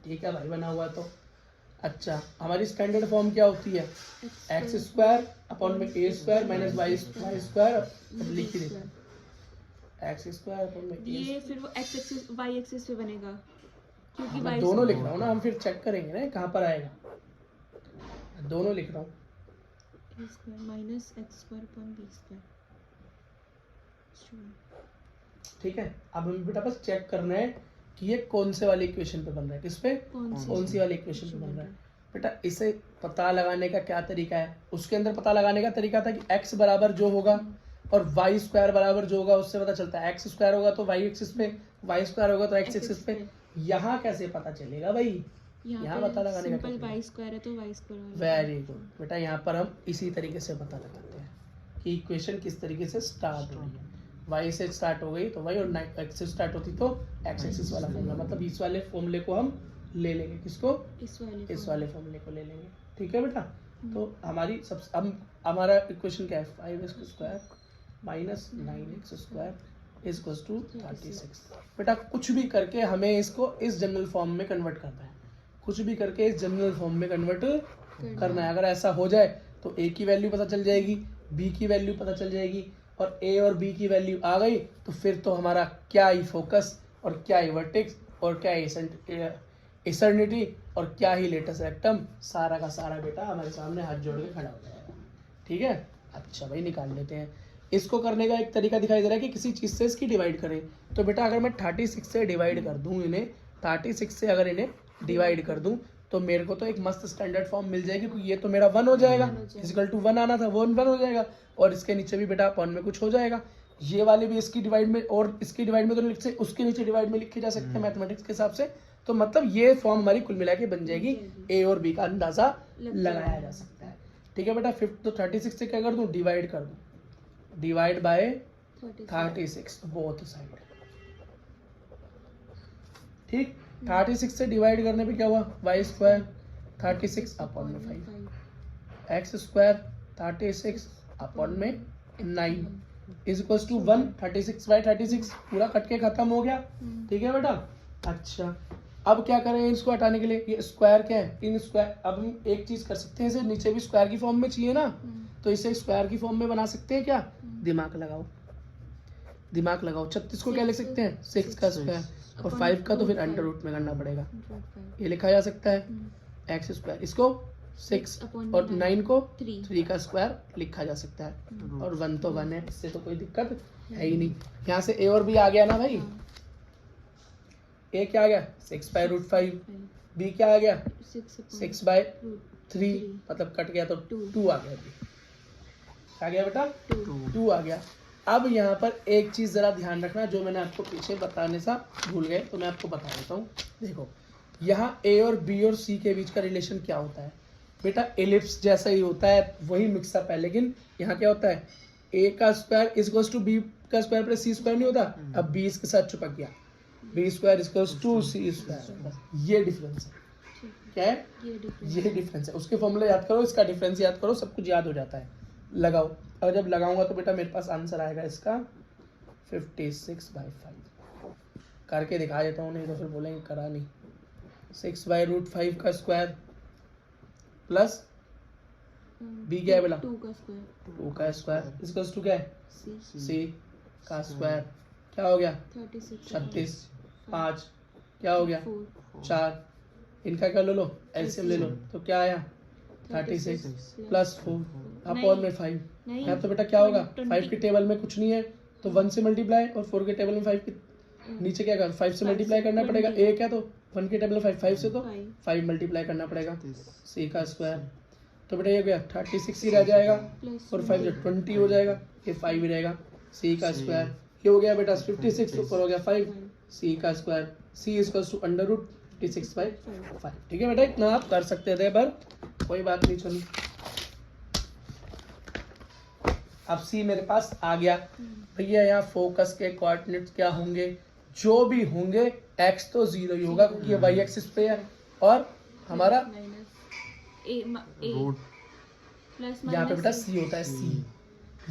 ठीक है भाई, बना हुआ तो अच्छा, हमारी स्टैंडर्ड फॉर्म क्या होती है, एक्स स्क्वायर अपॉन में a square minus y square, अब लिख ही देते एक्स स्क्वायर अपॉन में ये फिर वो एक्स एक्सिस वाई एक्सिस पे बनेगा, क्योंकि मैं वाई दोनों लिख रहा हूँ ना, हम फिर चेक करेंगे ना कहाँ पर आएगा, दोनों लिख रहा हूँ। A square minus x square upon b square. ठीक है, अब हमें बेटा बस चेक करना है कि ये कौन से वाले इक्वेशन पे बन रहा है, किस पे, कौन सी वाली इक्वेशन पे बन रहा है। बेटा इसे पता लगाने का क्या तरीका है, उसके अंदर पता लगाने का तरीका था कि x बराबर जो होगा और वाई स्क्वायर बराबर जो होगा उससे पता चलता है, एक्स स्क्वायर होगा तो वाई एक्सिस पे, वाई स्क्वायर होगा तो एक्स एक्सिस पे। यहाँ कैसे पता चलेगा भाई, यहाँ पता लगाने का सिंपल वाई स्क्वायर है तो वाई स्क्वायर। वेरी गुड बेटा, यहाँ पर हम इसी तरीके से पता लगाते हैं कि इक्वेशन किस तरीके से स्टार्ट हो रही है। y से स्टार्ट हो गई तो y, और x से स्टार्ट होती तो x एक्सिस वाला फॉर्मूला, मतलब इस वाले फॉर्मूले को हम ले लेंगे, किसको, इस वाले फॉर्मूले को ले लेंगे। ठीक है बेटा, तो हमारी सब हमारा इक्वेशन क्या है, 5x square minus 9x square equals to 36। बेटा कुछ भी करके हमें इसको इस जनरल फॉर्म में कन्वर्ट करना है, कुछ भी करके इस जनरल फॉर्म में कन्वर्ट करना है। अगर ऐसा हो जाए तो a की वैल्यू पता चल जाएगी, b की वैल्यू पता चल जाएगी, और a और b की वैल्यू आ गई तो फिर तो हमारा क्या ही फोकस और क्या ही वर्टेक्स और क्या ही इसेंट्रिसिटी और क्या ही लेटस रेक्टम, सारा का सारा बेटा हमारे सामने हाथ जोड़ के खड़ा हो जाएगा। ठीक है, अच्छा भाई निकाल लेते हैं। इसको करने का एक तरीका दिखाई दे रहा है कि किसी चीज़ से इसकी डिवाइड करें। तो बेटा अगर मैं 36 से डिवाइड कर दूँ इन्हें, 36 से अगर इन्हें डिवाइड कर दूँ तो मेरे को तो एक मस्त स्टैंडर्ड फॉर्म मिल जाएगी, क्योंकि ये तो मेरा 1 हो जाएगा, इक्वल टू 1 आना था, वो 1 हो जाएगा, और इसके नीचे भी बेटा अपॉन में कुछ हो जाएगा। ये वाले भी इसकी डिवाइड में और इसकी डिवाइड में तो लिख सकते, उसके नीचे डिवाइड में लिखे जा सकते हैं मैथमेटिक्स के हिसाब से। तो मतलब ये फॉर्म हमारी कुल मिला के बन जाएगी, ए और बी का अंदाजा लगाया जा सकता है। ठीक है बेटा, फिफ्थ तो 36 से क्या कर दूं, डिवाइड कर दूं, डिवाइड बाय 36 बोथ साइड। ठीक, 36 से डिवाइड करने पे क्या हुआ, वाई स्क्वायर 36 अपॉन में 5, एक्स स्क्वायर 36 अपॉन में 9 इज इक्वल्स टू 1। 36 बाई 36 पूरा कट के खत्म हो गया। ठीक है बेटा, अच्छा अब क्या करें इसको हटाने के लिए, ये स्क्वायर क्या है, इन स्क्वायर, अब हम एक चीज कर सकते हैं, इसे नीचे भी स्क्वायर की फॉर्म में चाहिए ना, तो इसे स्क्वायर की फॉर्म में बना सकते हैं क्या, दिमाग लगाओ, दिमाग लगाओ। 36 को क्या लिख सकते हैं, 6 का स्क्वायर, और 5 का तो फिर अंडर रूट में करना पड़ेगा, ये लिखा जा सकता है एक्स स्क्वायर, इसको 6 और 9 को 3 का स्क्वायर लिखा जा सकता है, और 1 तो 1 है, इससे तो कोई दिक्कत है ही नहीं। यहाँ से ए और बी आ गया ना भाई, ए क्या आ गया 6 बाई रूट 5, बी क्या आ गया 6 बाई 3, मतलब कट गया तो 2 आ गया, आ गया बेटा 2 आ गया। अब यहाँ पर एक चीज जरा ध्यान रखना, जो मैंने आपको पीछे बताने सा भूल गए, तो मैं आपको बता देता हूँ। देखो यहाँ ए और बी और सी के बीच का रिलेशन क्या होता है बेटा, एलिप्स जैसा ही होता है, वही मिक्सअप है, लेकिन यहाँ क्या होता है, ए का स्क्वायर इक्वल्स टू बी का स्क्वायर प्लस सी स्क्वायर नहीं होता, अब बी इसके साथ चिपक गया, B square equals to C square, ये डिफरेंस है। क्या है, ये डिफरेंस है। उसके फॉर्मूले याद करो, इसका डिफरेंस याद करो, सब कुछ याद हो जाता है। लगाओ, और जब लगाऊंगा तो बेटा मेरे पास आंसर आएगा इसका 56/5। करके दिखा देता हूँ, नहीं तो फिर बोलेंगे करा नहीं। 6 बाई रूट 5 का स्क्वायर प्लस बी क्या है बेटा 2 का स्क्वायर इक्वल्स टू क्या है सी का स्क्वायर, क्या हो गया 36, 5 क्या हो गया 4, इनका क्या ले लो एलसीएम ले लो, तो क्या आया 36 प्लस 4 अपॉन में 5। यहाँ तो बेटा क्या होगा 5 के टेबल में कुछ नहीं है, तो 1 से मल्टीप्लाई, और 4 के टेबल में 5 के नीचे क्या कर 5 से मल्टीप्लाई करना पड़ेगा, एक है तो 1 के टेबल में 5 से तो 5 मल्टीप्लाई करना पड़ेगा, सी का स्क्वायर, तो बेटा ये गया 36 ही रह जाएगा, और 5 से 20 हो जाएगा, ये 5 ही रहेगा, सी का स्क्वायर, ये हो गया बेटा 56, ऊपर हो गया 5, सी का square, C equals to under root 56/5। ठीक है बेटा, इतना आप कर सकते थे, पर कोई बात नहीं। चलो अब सी मेरे पास आ गया भैया। यहाँ फोकस के कोऑर्डिनेट्स क्या होंगे, जो भी होंगे एक्स तो 0 ही होगा क्योंकि ये वाई एक्सिस पे है, और हमारा रूट प्लस यहाँ पे बेटा सी होता है, सी।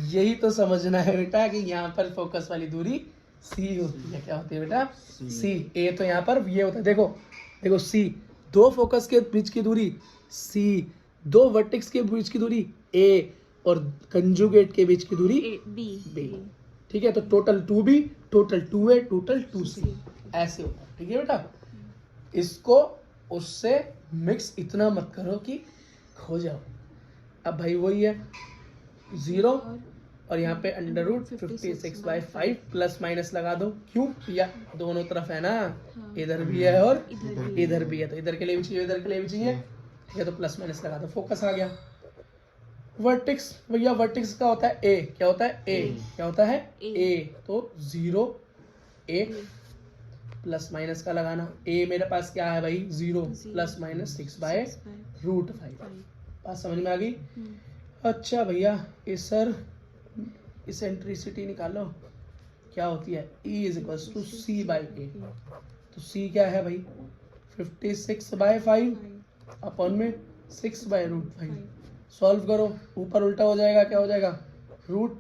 यही तो समझना है बेटा कि यहाँ पर फोकस वाली दूरी सी होती है। क्या होती है बेटा, सी। ए तो यहाँ पर ये होता है, देखो देखो सी, दो फोकस के बीच की दूरी सी, दो वर्टेक्स के बीच की दूरी ए, और कंजुगेट के बीच की दूरी बी। ठीक है, तो total 2b, total 2a, total 2c, ऐसे होता है। ठीक है बेटा, इसको उससे मिक्स इतना मत करो कि खो जाओ। अब भाई वही है 0 और यहाँ पे अंडर रूट 56/5 प्लस माइनस लगा दो। क्यों, या दोनों तरफ है ना, इधर भी है और इधर भी है, तो इधर के लिए भी चाहिए, इधर के लिए भी चाहिए। ठीक है, तो प्लस माइनस लगा दो, फोकस आ गया। वर्टेक्स भैया, वर्टेक्स का होता है ए, क्या होता है ए, क्या होता है ए, तो 0 1 प्लस माइनस का लगाना। ए मेरे पास क्या है भाई 0 प्लस माइनस 6/√5। बात समझ में आ गई। अच्छा भैया इस सर इसेंट्रिसिटी निकालो, क्या होती है, E is equals to C/A। तो C क्या है भाई 56/5 अपॉन में 6/√5। सॉल्व करो, ऊपर उल्टा हो जाएगा, क्या हो जाएगा, रूट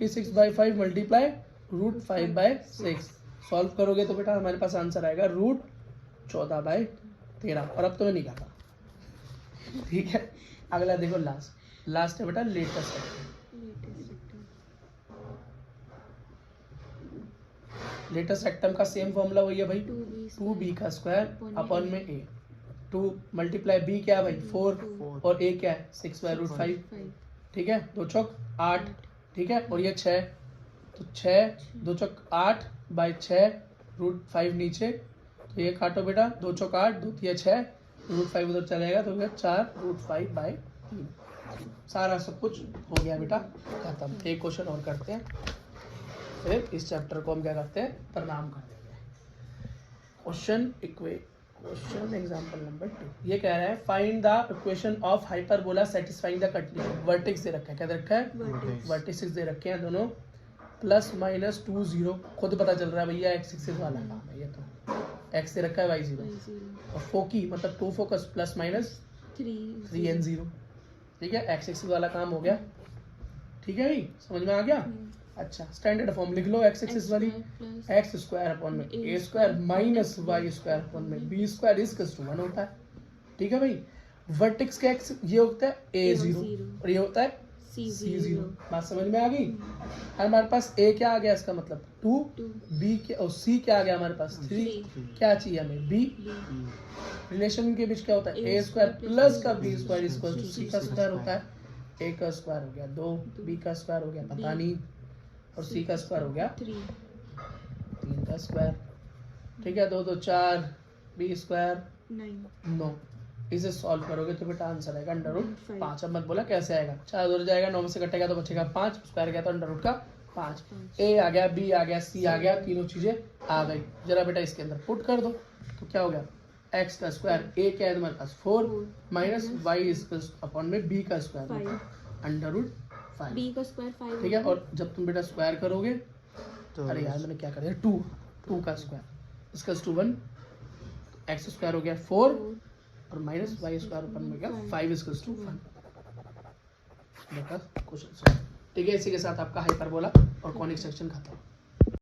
56/5 मल्टीप्लाई √5/6। सॉल्व करोगे तो बेटा हमारे पास आंसर आएगा √14/13। और अब तो मैं नहीं करता। ठीक है, अगला देखो, लास्ट है बेटा लेटेस्ट रेक्टम। लेटेस्ट रेक्टम का सेम फॉर्मूला वही है भाई, 2b का स्क्वायर अपॉन में a। 2 मल्टीप्लाई b क्या है भाई 4, और a क्या है 6/√5। ठीक है, 2 चौक 8। ठीक है, और ये 6, तो 6 2 चौक 8/6 √5 नीचे, तो ये काटो बेटा, 2 चौक 8, 2 3 6, √5 उधर चलेगा, तो ये 4√5/3। सारा सब कुछ हो गया बेटा, खत्म। एक क्वेश्चन और करते हैं, फिर इस चैप्टर को हम क्या करते हैं, परिणाम कर देंगे। क्वेश्चन एग्जांपल नंबर 2, ये कह रहा है find the equation of hyperbola satisfying the continuity. Vertex दे रखा है, क्या दे रखा है, वर्टेक्स दे रखे हैं दोनों, प्लस माइनस 2 0। खुद पता चल रहा है भैया एक्स एक्सिस वाला काम है ये, तो एक्स दे रखा है y 0, और फोकी मतलब 2 फोकस प्लस माइनस 3 and 0। ठीक है, एक्स एक्सिस वाला काम हो गया। ठीक है भाई, समझ में आ गया। अच्छा, स्टैंडर्ड फॉर्म लिख लो एक्स एक्सिस वाली, एक्स स्क्वायर अपॉन में a square minus y square upon में बी स्क्वायर इक्वल्स टू 1 होता है। ठीक है भाई, वर्टेक्स का एक्स ये होता है a0 और ये होता है c0। बात समझ में आ गई। हमारे पास a क्या आ गया, इसका मतलब 2, b क्या और c क्या आ गया हमारे पास 3, क्या चाहिए हमें b। रिलेशन के बीच क्या होता है, a स्क्वायर प्लस का b square equals to c का स्क्वायर होता है। a का स्क्वायर हो गया 2, b का स्क्वायर हो गया पता नहीं, और c का स्क्वायर हो गया 3 का स्क्वायर। ठीक है, 2 2 4, b स्क्वायर 9। इसे सॉल्व करोगे तो बेटा आंसर आएगा √5। अब मत बोला कैसे आएगा, 4 दूर जाएगा, 9 में से कटेगा तो बचेगा 5, स्क्वायर गया तो √5। a आ गया, b आ गया, c आ गया, तीनों चीजें आ गई। जरा बेटा इसके अंदर पुट कर दो, तो क्या हो गया, x का स्क्वायर a क्या है तुम्हारे पास 4 माइनस y इक्वल्स अपॉन में b का स्क्वायर √5। b का स्क्वायर 5। ठीक है, और जब तुम बेटा स्क्वायर करोगे, अरे यार मैंने क्या कर दिया, 2 का स्क्वायर इसका 1, एक्स स्क्वायर हो गया 4 और माइनस वाई स्क्वायर ऊपर में गया 5 इक्वल्स टू 1। बेटा क्वेश्चन। ठीक है, इसी के साथ आपका हाइपरबोला और कॉनिक सेक्शन खत्म।